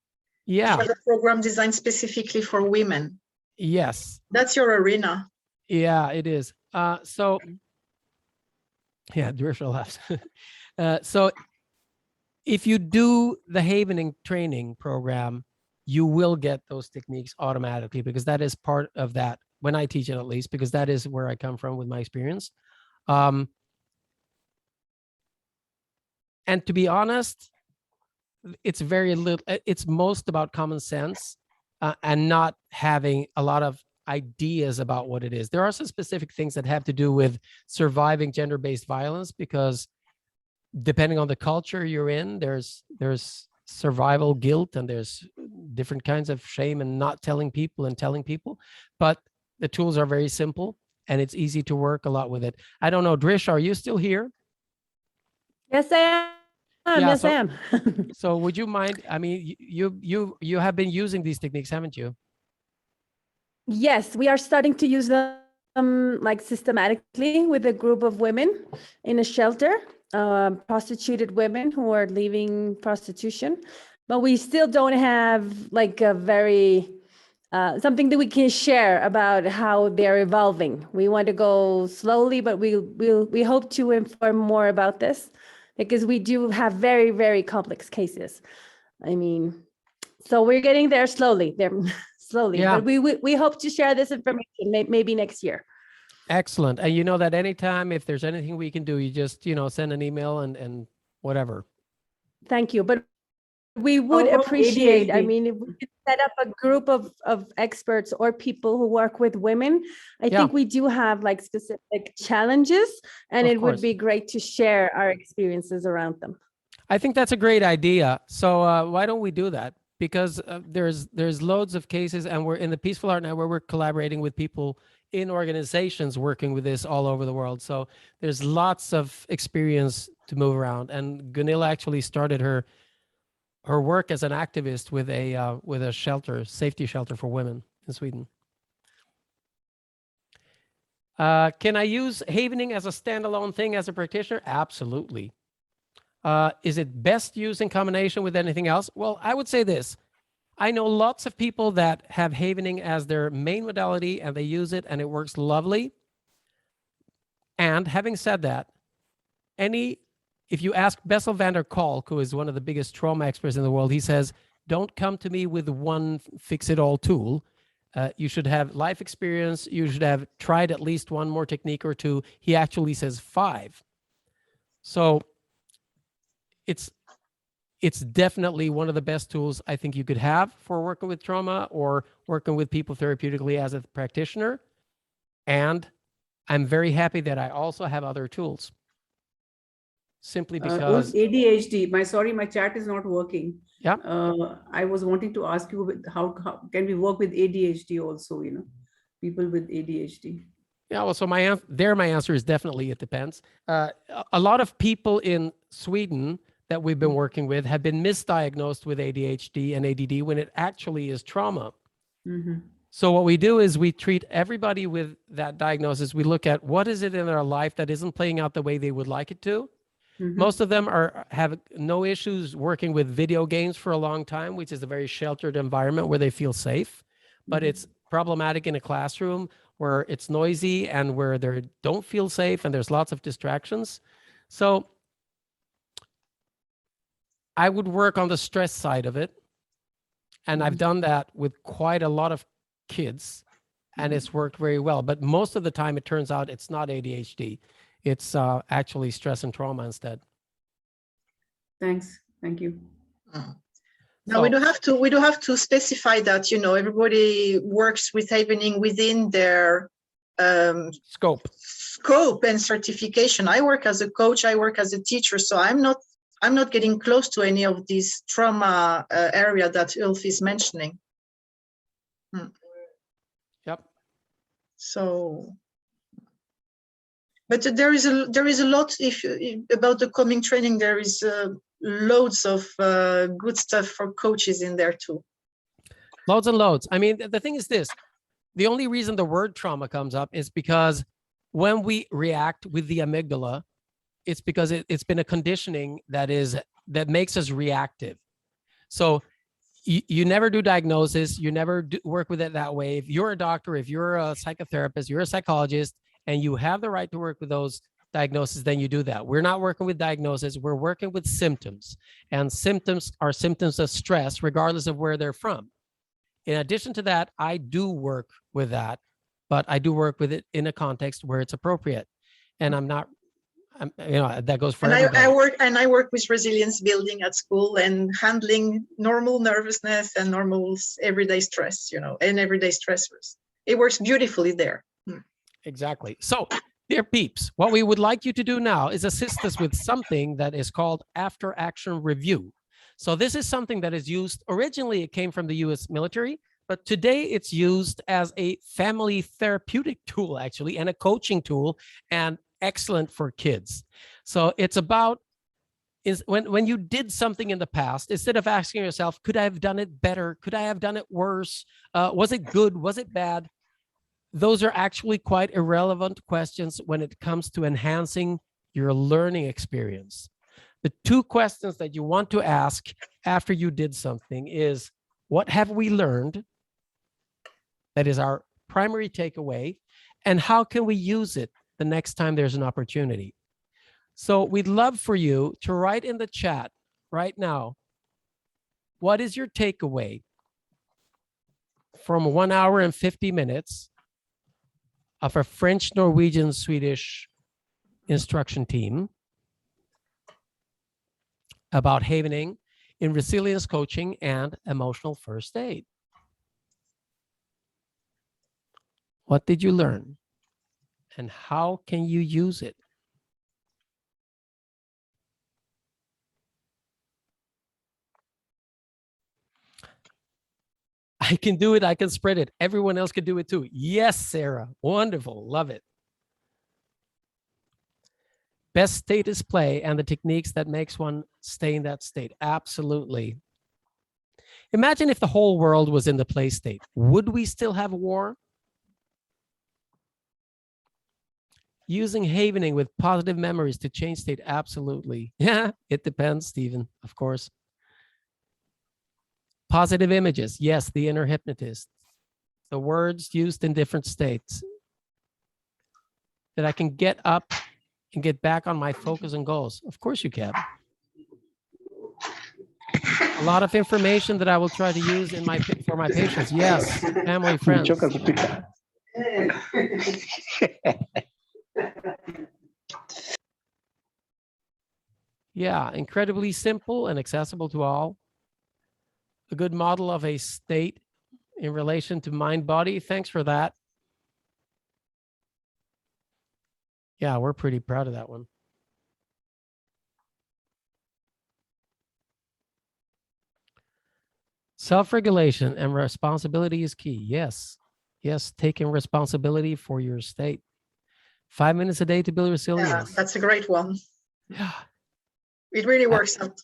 Yeah. You have a program designed specifically for women. Yes. That's your arena. Yeah, it is. So, yeah, Drisha laughs. So if you do the havening training program, you will get those techniques automatically because that is part of that, when I teach it at least, because that is where I come from with my experience. And to be honest, it's very little, it's most about common sense and not having a lot of ideas about what it is. There are some specific things that have to do with surviving gender-based violence because depending on the culture you're in, there's survival guilt and there's different kinds of shame and not telling people and telling people. But the tools are very simple and it's easy to work a lot with it. I don't know, Drish, are you still here? Yes, I am. Yeah, Yes, so- I am. So would you mind, I mean, you have been using these techniques, haven't you? Yes, we are starting to use them like systematically with a group of women in a shelter, prostituted women who are leaving prostitution. But we still don't have like a very something that we can share about how they're evolving. We want to go slowly, but we hope to inform more about this because we do have very, very complex cases. I mean, so we're getting there slowly. Slowly, Yeah. but we hope to share this information maybe next year. Excellent. And you know that anytime, if there's anything we can do, you just, send an email and whatever. Thank you. But we would about appreciate, I ADHD? mean, if we could set up a group of experts or people who work with women, I Yeah. think we do have like specific challenges and Of it would course. be great to share our experiences around them. I think that's a great idea. So why don't we do that? Because there's loads of cases and we're in the Peaceful Art Network, we're collaborating with people in organizations working with this all over the world. So there's lots of experience to move around. And Gunilla actually started her work as an activist with a shelter, safety shelter for women in Sweden. Can I use havening as a standalone thing as a practitioner? Absolutely. Is it best used in combination with anything else? Well, I would say this. I know lots of people that have havening as their main modality and they use it and it works lovely. And having said that, if you ask Bessel van der Kolk, who is one of the biggest trauma experts in the world, he says, don't come to me with one fix-it-all tool. You should have life experience. You should have tried at least one more technique or two. He actually says 5. So it's definitely one of the best tools I think you could have for working with trauma or working with people therapeutically as a practitioner. And I'm very happy that I also have other tools. Simply because ADHD. My chat is not working. Yeah. I was wanting to ask you how can we work with ADHD also? People with ADHD. Yeah, well, so my answer is definitely it depends. A lot of people in Sweden that we've been working with have been misdiagnosed with ADHD and ADD when it actually is trauma. Mhm. So what we do is we treat everybody with that diagnosis. We look at what is it in their life that isn't playing out the way they would like it to. Mhm. Most of them have no issues working with video games for a long time, which is a very sheltered environment where they feel safe. But it's problematic in a classroom where it's noisy and where they don't feel safe and there's lots of distractions. So I would work on the stress side of it. And I've done that with quite a lot of kids and it's worked very well. But most of the time, it turns out it's not ADHD. It's actually stress and trauma instead. Thanks. Thank you. Now we do have to specify that, you know, everybody works with Havening within their Scope and certification. I work as a coach, I work as a teacher, so I'm not getting close to any of these trauma area that Ulf is mentioning. Yep. So, but there is a lot about the coming training. There is loads of good stuff for coaches in there too. Loads and loads. I mean, the thing is this, the only reason the word trauma comes up is because when we react with the amygdala, it's because it's been a conditioning that makes us reactive. So you never do diagnosis, you never work with it that way. If you're a doctor, if you're a psychotherapist, you're a psychologist, and you have the right to work with those diagnoses, then you do that. We're not working with diagnosis, we're working with symptoms. And symptoms are symptoms of stress, regardless of where they're from. In addition to that, I do work with that, but I do work with it in a context where it's appropriate. And that goes for everybody. I work with resilience building at school and handling normal nervousness and normal everyday stress, you know, and everyday stressors. It works beautifully there. Exactly. So, dear peeps, what we would like you to do now is assist us with something that is called after action review. So this is something that is used, originally it came from the US military, but today it's used as a family therapeutic tool, actually, and a coaching tool, and excellent for kids. So it's about when you did something in the past, instead of asking yourself, could I have done it better? Could I have done it worse? Was it good? Was it bad? Those are actually quite irrelevant questions when it comes to enhancing your learning experience. The two questions that you want to ask after you did something is, what have we learned? That is our primary takeaway. And how can we use it the next time there's an opportunity? So we'd love for you to write in the chat right now, what is your takeaway from 1 hour and 50 minutes of a French, Norwegian, Swedish instruction team about havening in resilience coaching and emotional first aid? What did you learn? And how can you use it? I can do it. I can spread it. Everyone else can do it too. Yes, Sarah. Wonderful. Love it. Best state is play and the techniques that makes one stay in that state. Absolutely. Imagine if the whole world was in the play state. Would we still have war? Using havening with positive memories to change state. Absolutely. Yeah, it depends, Stephen, of course. Positive images. Yes, the inner hypnotist. The words used in different states. That I can get up and get back on my focus and goals. Of course you can. A lot of information that I will try to use for my patients. Yes, family, friends. Yeah, incredibly simple and accessible to all. A good model of a state in relation to mind body. Thanks for that. Yeah, we're pretty proud of that one. Self-regulation and responsibility is key. Yes. Yes, taking responsibility for your state. 5 minutes a day to build Yeah, resilience. that's a great one. Yeah. It really works out.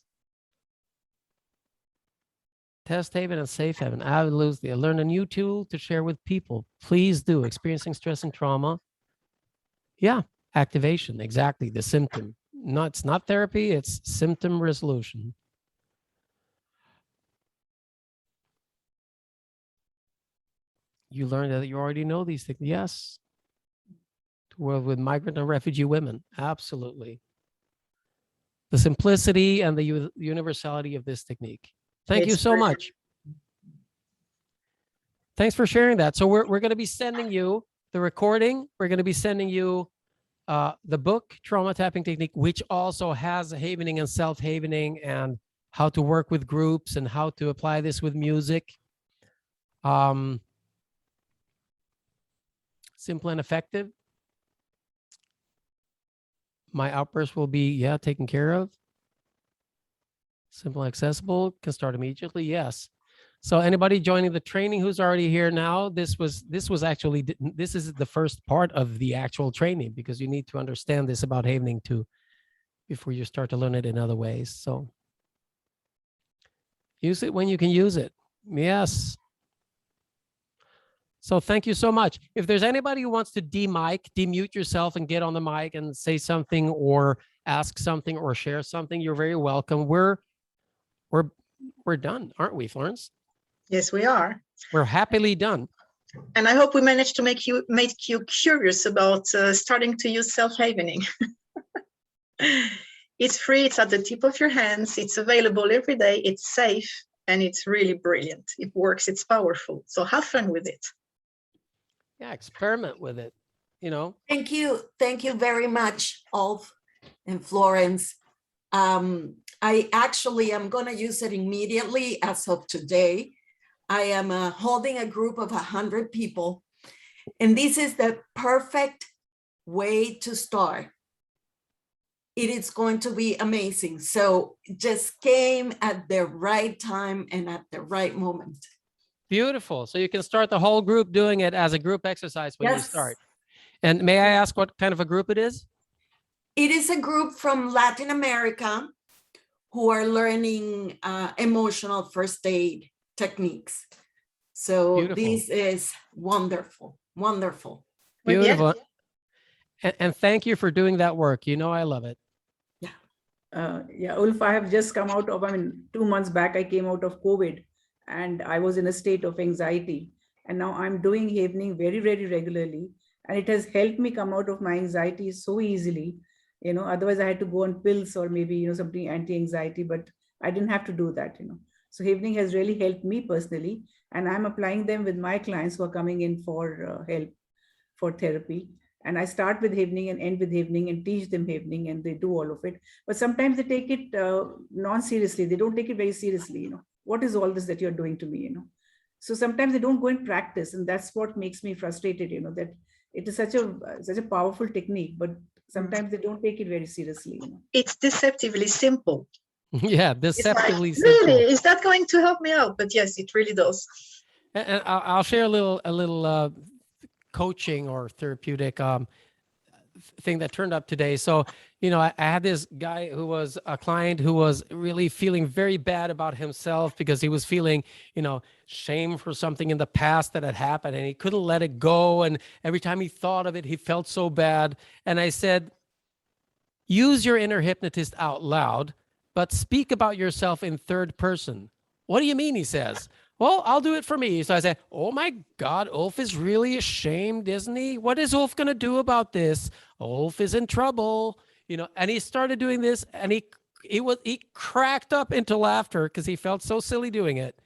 Test haven and safe haven. Absolutely. Learn a new tool to share with people. Please do. Experiencing stress and trauma. Yeah. Activation. Exactly. The symptom. No, it's not therapy. It's symptom resolution. You learned that you already know these things. Yes. To work with migrant and refugee women. Absolutely. The simplicity and the universality of this technique. Thank you It's so brilliant. much. Thanks for sharing that. So we're going to be sending you the recording. We're going to be sending you the book, Trauma Tapping Technique, which also has havening and self-havening and how to work with groups and how to apply this with music. Simple and effective. My outburst will be, yeah, taken care of. Simple and accessible, can start immediately, yes. So anybody joining the training who's already here now, this is the first part of the actual training, because you need to understand this about havening too before you start to learn it in other ways. So use it when you can use it. Yes. So thank you so much. If there's anybody who wants to demute yourself and get on the mic and say something or ask something or share something, you're very welcome. We're done, aren't we, Florence? Yes, we are. We're happily done. And I hope we managed to make you curious about starting to use self-havening. It's free, it's at the tip of your hands, it's available every day, it's safe, and it's really brilliant. It works, it's powerful. So have fun with it. Yeah, experiment with it, you know. Thank you very much, Ulf and Florence. I actually am going to use it immediately as of today. I am holding a group of 100 people, and this is the perfect way to start. It is going to be amazing. So just came at the right time and at the right moment. Beautiful. So you can start the whole group doing it as a group exercise when you Yes. start. And may I ask what kind of a group it is? It is a group from Latin America who are learning emotional first aid techniques. So Beautiful. this is wonderful, wonderful. Beautiful. And thank you for doing that work. You know, I love it. Yeah, Ulf, I have just come out of, 2 months back, I came out of COVID and I was in a state of anxiety. And now I'm doing havening very, very regularly. And it has helped me come out of my anxiety so easily. You know, otherwise I had to go on pills or maybe, something anti-anxiety, but I didn't have to do that, So havening has really helped me personally. And I'm applying them with my clients who are coming in for help, for therapy. And I start with havening and end with havening and teach them havening, and they do all of it. But sometimes they take it non-seriously. They don't take it very seriously. What is all this that you're doing to me? So sometimes they don't go and practice, and that's what makes me frustrated. That it is such a powerful technique, but sometimes they don't take it very seriously. It's deceptively simple. Yeah, deceptively it's like, simple. really, is that going to help me out? But yes, it really does. And I'll share a little coaching or therapeutic thing that turned up today. So, I had this guy who was a client who was really feeling very bad about himself because he was feeling, shame for something in the past that had happened, and he couldn't let it go. And every time he thought of it, he felt so bad. And I said, use your inner hypnotist out loud, but speak about yourself in third person. What do you mean? He says, well, I'll do it for me. So I said, oh my God, Ulf is really ashamed, isn't he? What is Ulf going to do about this? Ulf is in trouble, and he started doing this, and he cracked up into laughter because he felt so silly doing it.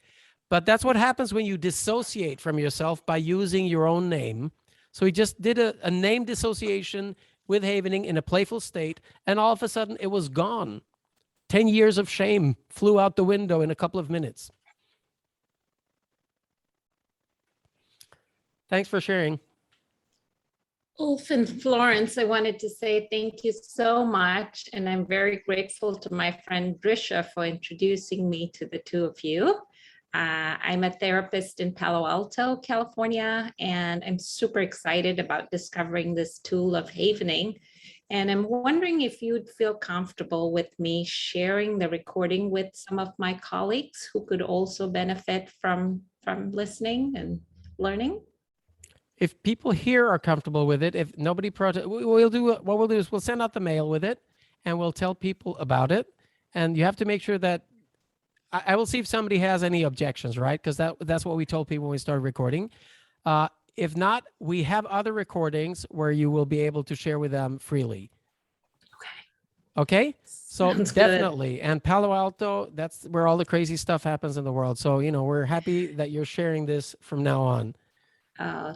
But that's what happens when you dissociate from yourself by using your own name. So he just did a name dissociation with havening in a playful state, and all of a sudden it was gone. 10 years of shame flew out the window in a couple of minutes. Thanks for sharing. Ulf and Florence, I wanted to say thank you so much. And I'm very grateful to my friend Drisha for introducing me to the two of you. I'm a therapist in Palo Alto, California, and I'm super excited about discovering this tool of havening. And I'm wondering if you'd feel comfortable with me sharing the recording with some of my colleagues who could also benefit from listening and learning. If people here are comfortable with it, if nobody protest, we'll do what we'll do is we'll send out the mail with it, and we'll tell people about it. And you have to make sure that I will see if somebody has any objections, right? Because that's what we told people when we started recording. If not, we have other recordings where you will be able to share with them freely. Okay. So Sounds definitely. good. And Palo Alto, that's where all the crazy stuff happens in the world. So, we're happy that you're sharing this from now on.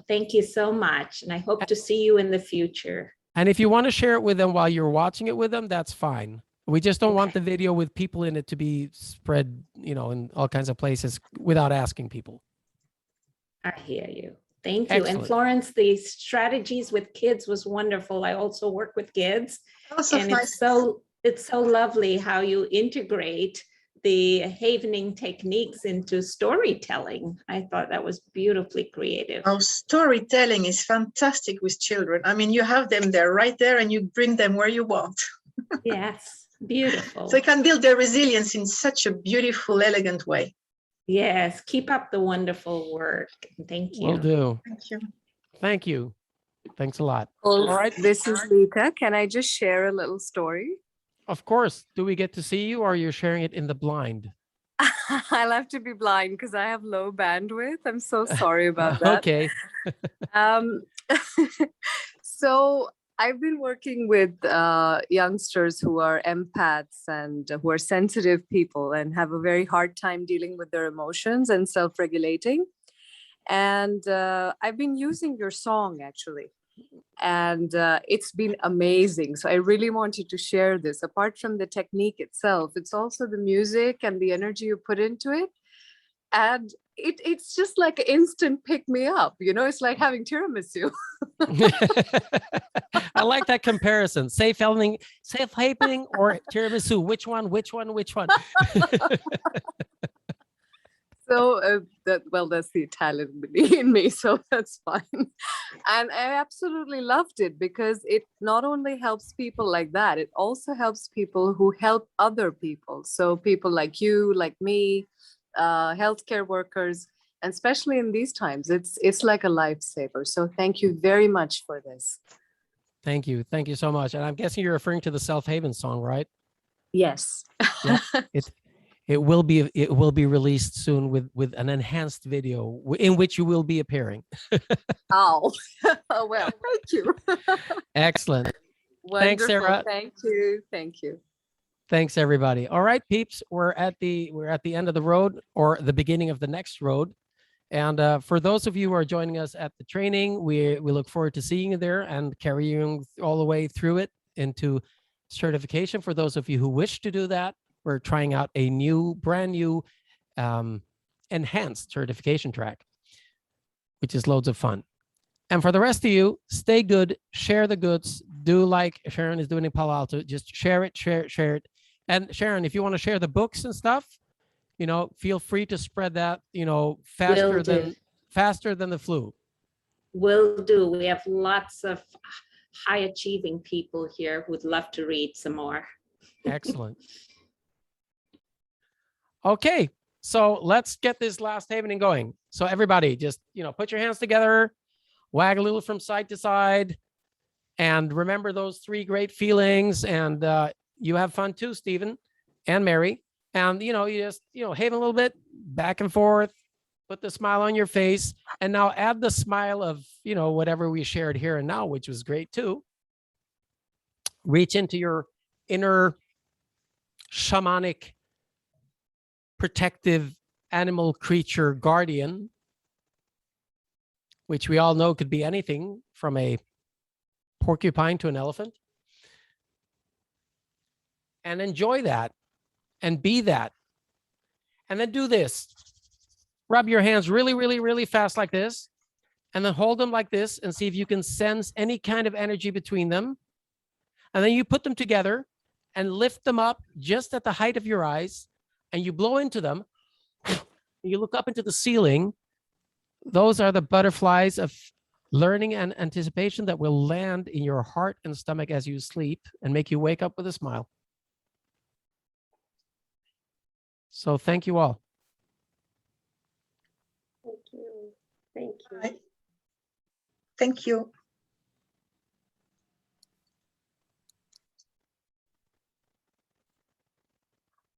Thank you so much. And I hope to see you in the future. And if you want to share it with them while you're watching it with them, that's fine. We just don't want the video with people in it to be spread, in all kinds of places without asking people. I hear you. Thank you. Excellent. And Florence, the strategies with kids was wonderful. I also work with kids. Also And nice. it's so lovely how you integrate the havening techniques into storytelling. I thought that was beautifully creative. Oh, storytelling is fantastic with children. I mean, you have them there right there and you bring them where you want. Yes, beautiful. So you can build their resilience in such a beautiful, elegant way. Yes, keep up the wonderful work. Thank you. Will do. Thank you. Thank you. Thanks a lot. All right. This is Lita. Can I just share a little story? Of course. Do we get to see you, or you're sharing it in the blind? I'll have to be blind because I have low bandwidth. I'm so sorry about that. Okay. So I've been working with youngsters who are empaths and who are sensitive people and have a very hard time dealing with their emotions and self-regulating. And I've been using your song actually. And it's been amazing. So I really wanted to share this. Apart from the technique itself, it's also the music and the energy you put into it. And it's just like an instant pick me up. It's like having tiramisu. I like that comparison. Safe havening or tiramisu. Which one? So that's the Italian in me, so that's fine. And I absolutely loved it because it not only helps people like that, it also helps people who help other people. So people like you, like me, healthcare workers, and especially in these times, it's like a lifesaver. So thank you very much for this. Thank you. Thank you so much. And I'm guessing you're referring to the Self-Haven song, right? Yes. Yeah. It will be released soon with an enhanced video in which you will be appearing. Oh, well, thank you. Excellent. Wonderful. Thanks, Sarah. Thank you. Thank you. Thanks, everybody. All right, peeps, we're at the end of the road, or the beginning of the next road. And for those of you who are joining us at the training, we look forward to seeing you there and carrying all the way through it into certification. For those of you who wish to do that, we're trying out a brand new enhanced certification track, which is loads of fun. And for the rest of you, stay good, share the goods, do like Sharon is doing in Palo Alto, just share it. And Sharon, if you want to share the books and stuff, feel free to spread that, faster than the flu. Will do. We have lots of high achieving people here who'd love to read some more. Excellent. Okay, so let's get this last havening going. So everybody just, put your hands together, wag a little from side to side, and remember those 3 great feelings. And you have fun too, Stephen and Mary. And, you just, haven a little bit back and forth, put the smile on your face, and now add the smile of, whatever we shared here and now, which was great too. Reach into your inner shamanic protective animal creature guardian, which we all know could be anything from a porcupine to an elephant, and enjoy that and be that. And then do this. Rub your hands really, really, really fast like this, and then hold them like this and see if you can sense any kind of energy between them. And then you put them together and lift them up just at the height of your eyes, and you blow into them you look up into the ceiling, those are the butterflies of learning and anticipation that will land in your heart and stomach as you sleep and make you wake up with a smile. So thank you all. Thank you. Thank you. Thank you.